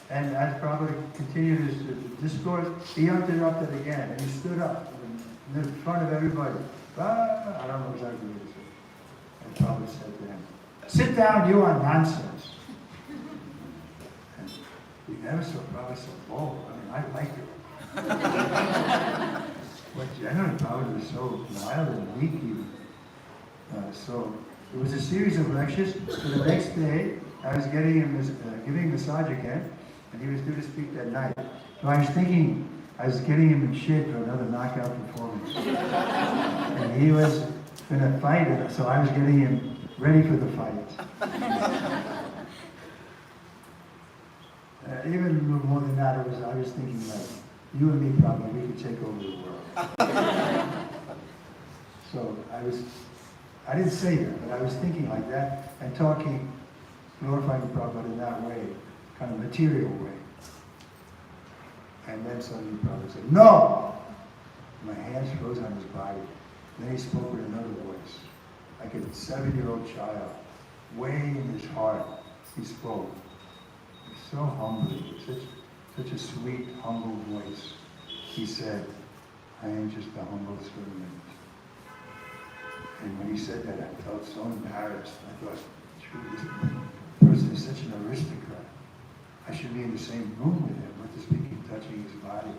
And as Prabhupada continued his discourse, he interrupted again, and he stood up in front of everybody. I don't know exactly what he said. And Prabhupada said to him, "Sit down, you are nonsense." And we never saw Prabhupada so bold. I mean, I liked it. But generally, Prabhupada was so mild and weak even. So it was a series of lectures. So the next day, I was giving him massage again, and he was due to speak that night. So I was thinking, I was getting him in shape for another knockout performance. And he was going to fight it, so I was getting him ready for the fight. Even more than that, I was thinking like, you and me probably, we could take over the world. So I didn't say that, but I was thinking like that, and talking, glorifying Prabhupada in that way, kind of material way. And then suddenly Prabhupada said, "No!" My hands froze on his body. Then he spoke with another voice, like a 7-year-old child, way in his heart. He spoke. So humbly, such a sweet, humble voice. He said, "I am just a humble servant." And when he said that, I felt so embarrassed. I thought, this person is such an aristocrat. I should be in the same room with him, with the speaking, touching his body.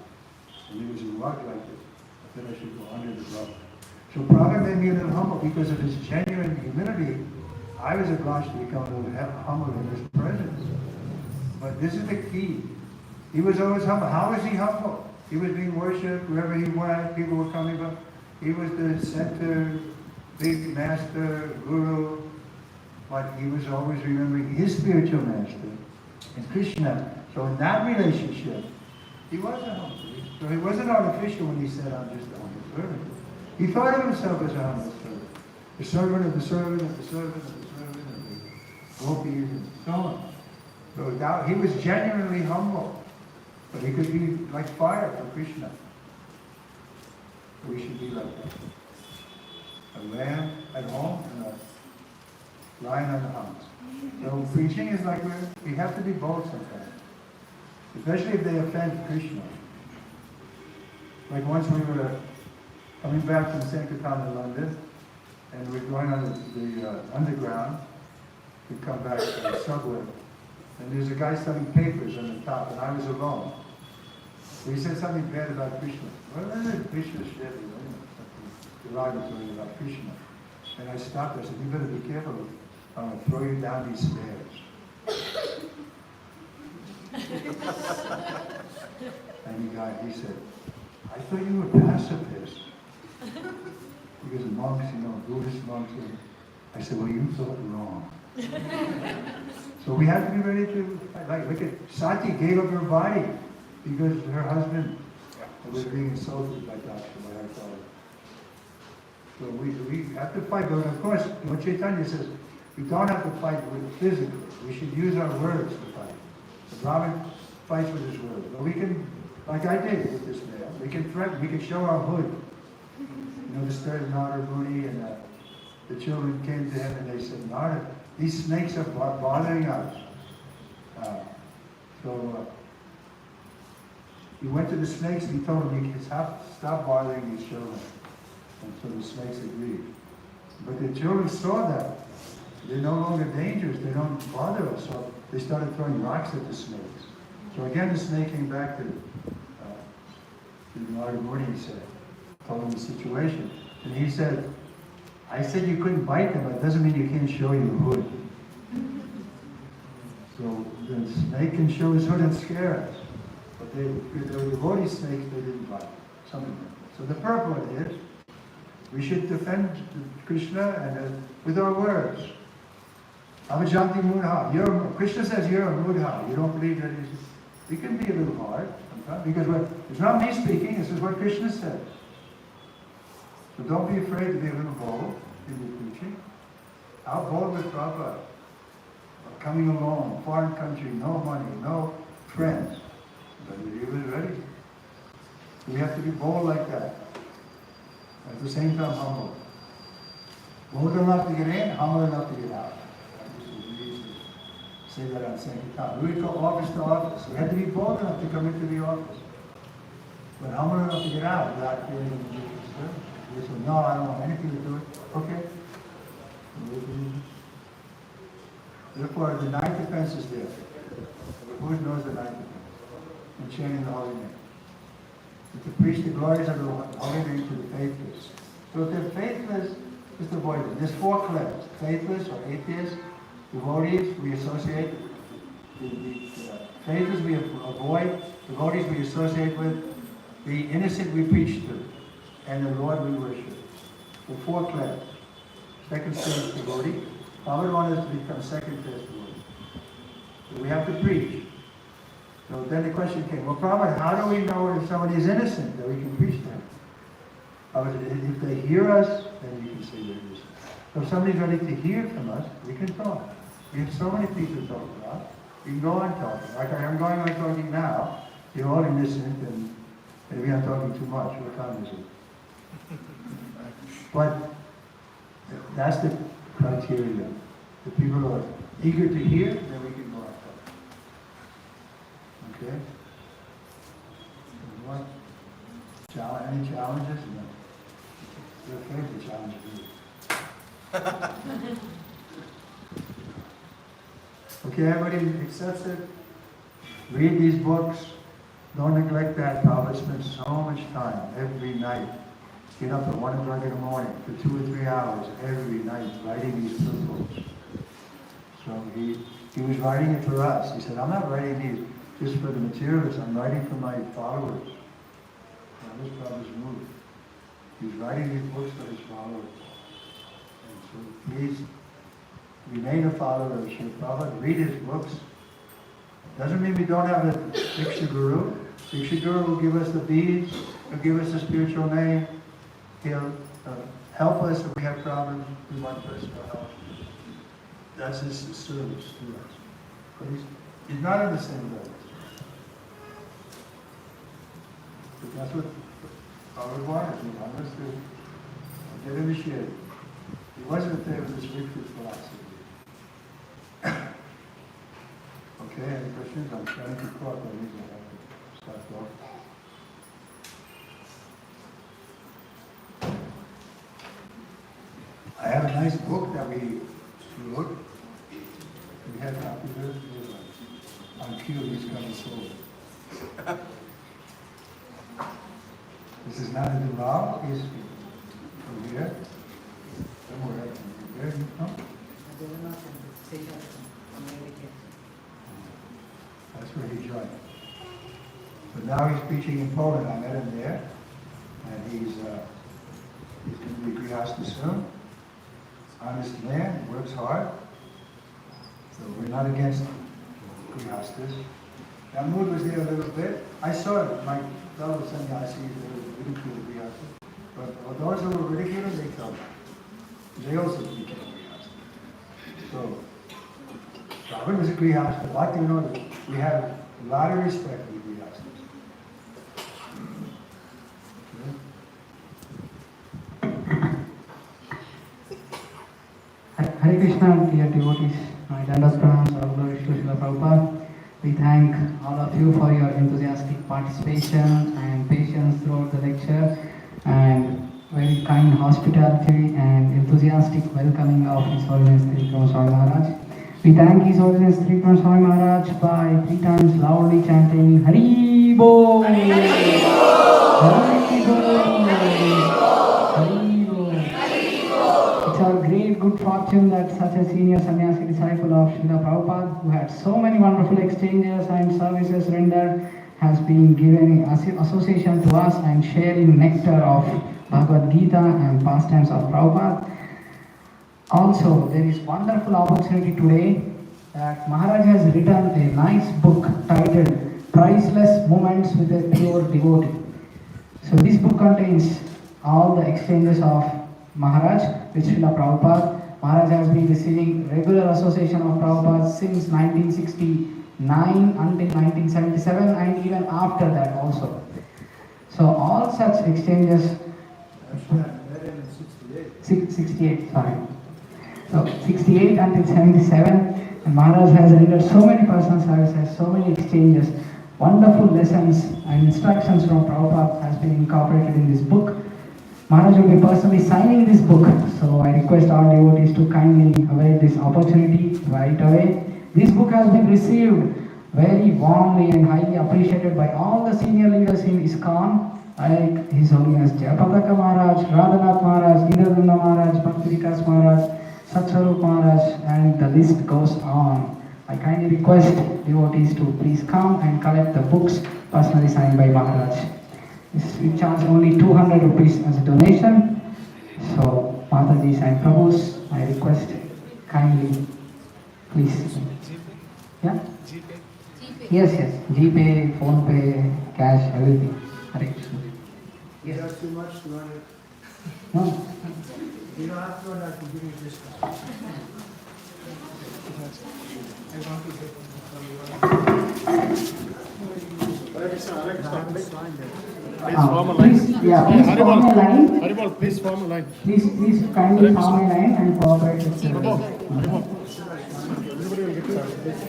And he was a rug like this. I thought I should go under the rug. So Prabhupada made me a little humble because of his genuine humility. I was obliged to become a little humble in his presence. But this is the key. He was always humble. How was he humble? He was being worshipped wherever he went. People were coming up. He was the center, big master, guru. But he was always remembering his spiritual master and Krishna. So in that relationship, he was a humble. So he wasn't artificial when he said, "I'm just a humble servant." He thought of himself as a humble servant. The servant of the servant of the servant of the servant of the gopis and so on. So now he was genuinely humble. But he could be like fire for Krishna. We should be like that. A lamb at home and a lion on the house. So preaching is like we have to be bold sometimes. Especially if they offend Krishna. Like once we were coming back from Iskcon in London, and we were going on the underground to come back to the subway. And there's a guy selling papers on the top, and I was alone. So he said something bad about Krishna. Well, that is Krishna shit, something derogatory about Krishna. And I stopped. I said, "You better be careful. I'm going to throw you down these stairs." And he said, "I thought you were pacifist." Because monks, Buddhist monks. I said, "Well, you thought wrong." So we have to be ready to, look at Sati gave up her body because her husband was being insulted by her father. So we have to fight, but of course, Lord Chaitanya says, we don't have to fight with physically. We should use our words to fight. The Brahmin fights with his words. But we can, like I did with this male, we can threaten, we can show our hood. You know, the story of Narada Muni, and the children came to him and they said, Narada, these snakes are bothering us. So he went to the snakes and he told them, you can stop bothering these children. And so the snakes agreed. But the children saw that. They're no longer dangerous. They don't bother us. So they started throwing rocks at the snakes. So again, the snake came back to Narada Muni, he said, told him the situation. And he said, I said you couldn't bite them, but it doesn't mean you can't show your hood. So the snake can show his hood and scare us. But they were devotee snakes, they didn't bite. Some of them. So the purport is, we should defend Krishna and with our words. Avajanti mudha. Krishna says you're a mudha. You don't believe that he's... We can be a little hard sometimes because it's not me speaking, this is what Krishna says. So don't be afraid to be a little bold in your preaching. How bold with Prabhupada? Coming alone, foreign country, no money, no friends. But he was ready. We have to be bold like that. At the same time, humble. Bold enough to get in, humble enough to get out. We used to say that on Sankirtan. We would go office to office. We had to be bold enough to come into the office. But humble enough to get out without feeling disturbed. We said, no, I don't want anything to do with it. Okay. Therefore, the ninth defense is there. Who knows the ninth defense? In chanting the holy name. And to preach the glories of the holy name to the faithless. So if they're faithless, just avoid them. There's four clefts. Faithless or atheists, devotees we associate. The faithless we avoid, devotees we associate with, the innocent we preach to, and the Lord we worship. So four clefts. Second stage devotee. Father wanted us to become second class devotee. So we have to preach. So then the question came, well, Prabhupada, how do we know if somebody is innocent that we can preach to them? If they hear us, then you can say they're innocent. So if somebody's ready to hear from us, we can talk. We have so many people to talk about. We can go on talking. Like I'm going on talking now. You're all innocent, and maybe I'm talking too much. What time is it? But that's the criteria. The people are eager to hear, then we can go on talking. Okay? Any challenges? No. You're afraid to challenge me. Okay, everybody accepts it. Read these books. Don't neglect that. Prabhupada spends so much time every night. Get up at 1 o'clock in the morning for 2 or 3 hours every night writing these books. So he was writing it for us. He said, I'm not writing these just for the materialists. I'm writing for my followers. That was Prabhupada's move. He was writing these books for his followers. And so please remain a follower of Srila Prabhupada. Read his books. Doesn't mean we don't have a Diksha Guru. Diksha Guru will give us the beads. He'll give us the spiritual name. He'll help us if we have problems. We want personal help. That's his service to us. But he's not in the same level. But that's what our wanted. He wanted us to get initiated. He wasn't in favor of this rigid philosophy. Okay, any questions? I'm trying to talk. I need to have to start talking. I have a nice book that we wrote. We had copies of it. On cue, he's coming sold. This is not a Duval. He's from here. Somewhere else. Where are you from? That's where he joined. But now he's preaching in Poland. I met him there. And he's going to be Grihasta soon. Honest man, works hard. So we're not against Grihastas. Now Mood was there a little bit. I saw it, my fellow sannyasis, they were ridiculed Grihastha. But those who were ridiculed, they felt they also became Grihastha. So, Robert was a Grihastha. Like you know, we have a lot of respect for the Grihasthas. Hare Krishna, dear devotees, my Dandas Pranams, all glories to Srila Prabhupada. We thank all of you for your enthusiastic participation and patience throughout the lecture, and very kind hospitality and enthusiastic welcoming of His Holiness Trivikram Swami Maharaj. We thank His Holiness Trivikram Swami Maharaj by 3 times loudly chanting Hari Bol! Hari Bol! Hari Bol! Hari Bol! It's our great good fortune that such a senior sannyasi disciple of Srila Prabhupada, who had so many wonderful exchanges and services rendered, has been given association to us and sharing nectar of Bhagavad Gita and pastimes of Prabhupada. Also, there is wonderful opportunity today that Maharaj has written a nice book titled Priceless Moments with a Pure Devotee. So this book contains all the exchanges of Maharaj with Srila Prabhupada. Maharaj has been receiving regular association of Prabhupada since 1969 until 1977 and even after that also. So all such exchanges, 68, sorry. So 68 until 77, and Maharaj has rendered so many personal services, so many exchanges, wonderful lessons and instructions from Prabhupada has been incorporated in this book. Maharaj will be personally signing this book, so I request all devotees to kindly avail this opportunity right away. This book has been received very warmly and highly appreciated by all the senior leaders in Iskcon, like His Holiness Jayapataka Maharaj, Radhanath Maharaj, Indradumna Maharaj, Bhakti Vikas Maharaj, Satsvarup Maharaj, and the list goes on. I kindly request devotees to please come and collect the books personally signed by Maharaj. We charge only 200 rupees as a donation. So, Mataji's and Prabhu's, I request kindly, please. Yeah? Yes, yes. GPay, PhonePe, cash, everything. Hare Krishna. Yes. Is that too much? Do you want to? No. You don't have to, I can give you a discount. Please form a line. Please, yeah, please form a line. Haribol, please form a line. Please kindly form a line and cooperate with the Haribol. Everybody will get service.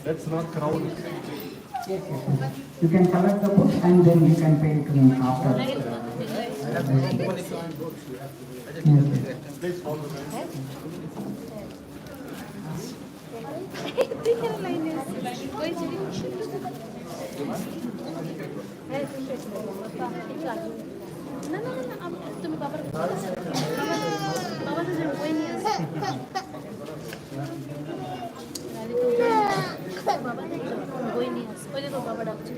Let's not crowd. Yes, yes. You can collect the books and then you can pay to me after. Yes. Please form a line. तुम्ही बाबा तुझे कोई नहीं बाबा कोई नहीं पहिले तो बाबा doctor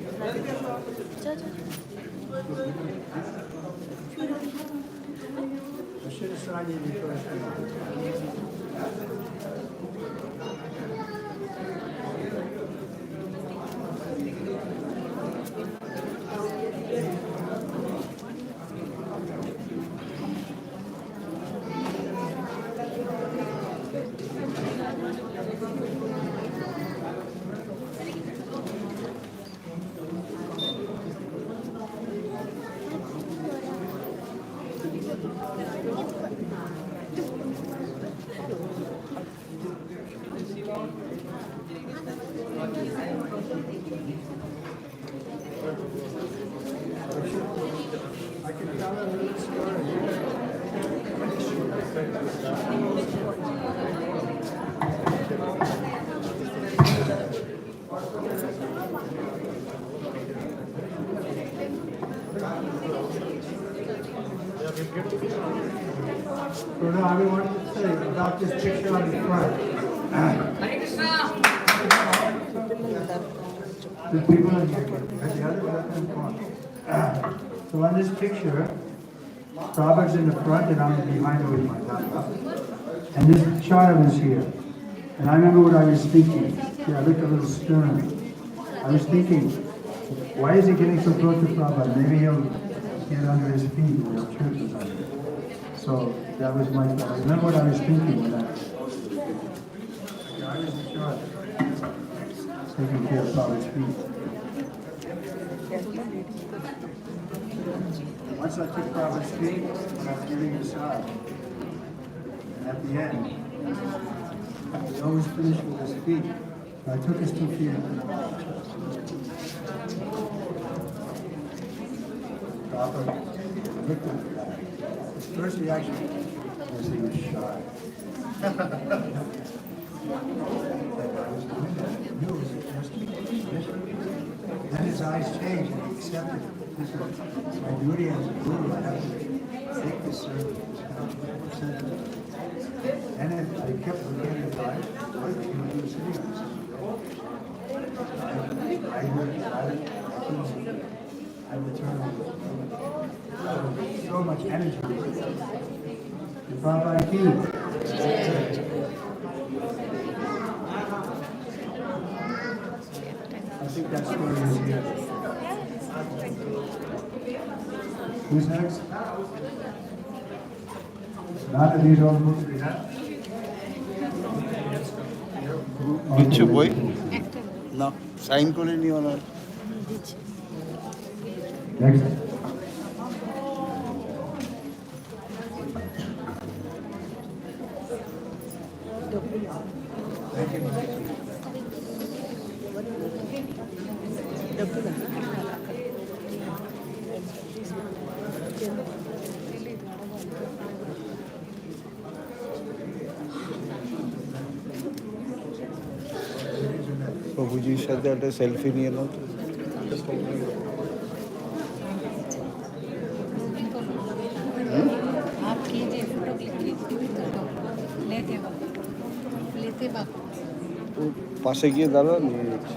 I should have signed you before I can tell her a little So now I want to say about this picture on the front. Hare Krishna. The people in here, the other one in front. So on this picture, Prabhupada's in the front and I'm behind her with my Dada. And this shot of us here. And I remember what I was thinking. Yeah, I looked a little stern. I was thinking, Why is he getting so close to Prabhupada? Maybe he'll get under his feet or he'll trip or something. So that was my thought. I remember what I was thinking when I was in charge, taking care of Prabhupada's feet. Once I took Prabhupada's feet, when I was giving him side, and at the end, he always finished with his feet. I took his 2 feet and put them on his chest. Prabhupada looked at the guy. His first reaction was he was shy. That guy was doing that. He knew it was just then his eyes changed and he accepted it. This is my duty as a guru. I have to take this service. And then I kept looking at the guy. What did he do sitting on this? I returned so much energy. The Prabhupada ki. I think that story is here. Who's next? None of these old books we have? দিচ্ছ বই না sign করে নিও না Next. প্রভুজির সাথে একটা selfie নিয়ে নাও তো। आप कीजिए फोटो क्लिक कीजिए लेते वक्त ও পাশে গিয়ে দাঁড়া নিয়ে যাচ্ছি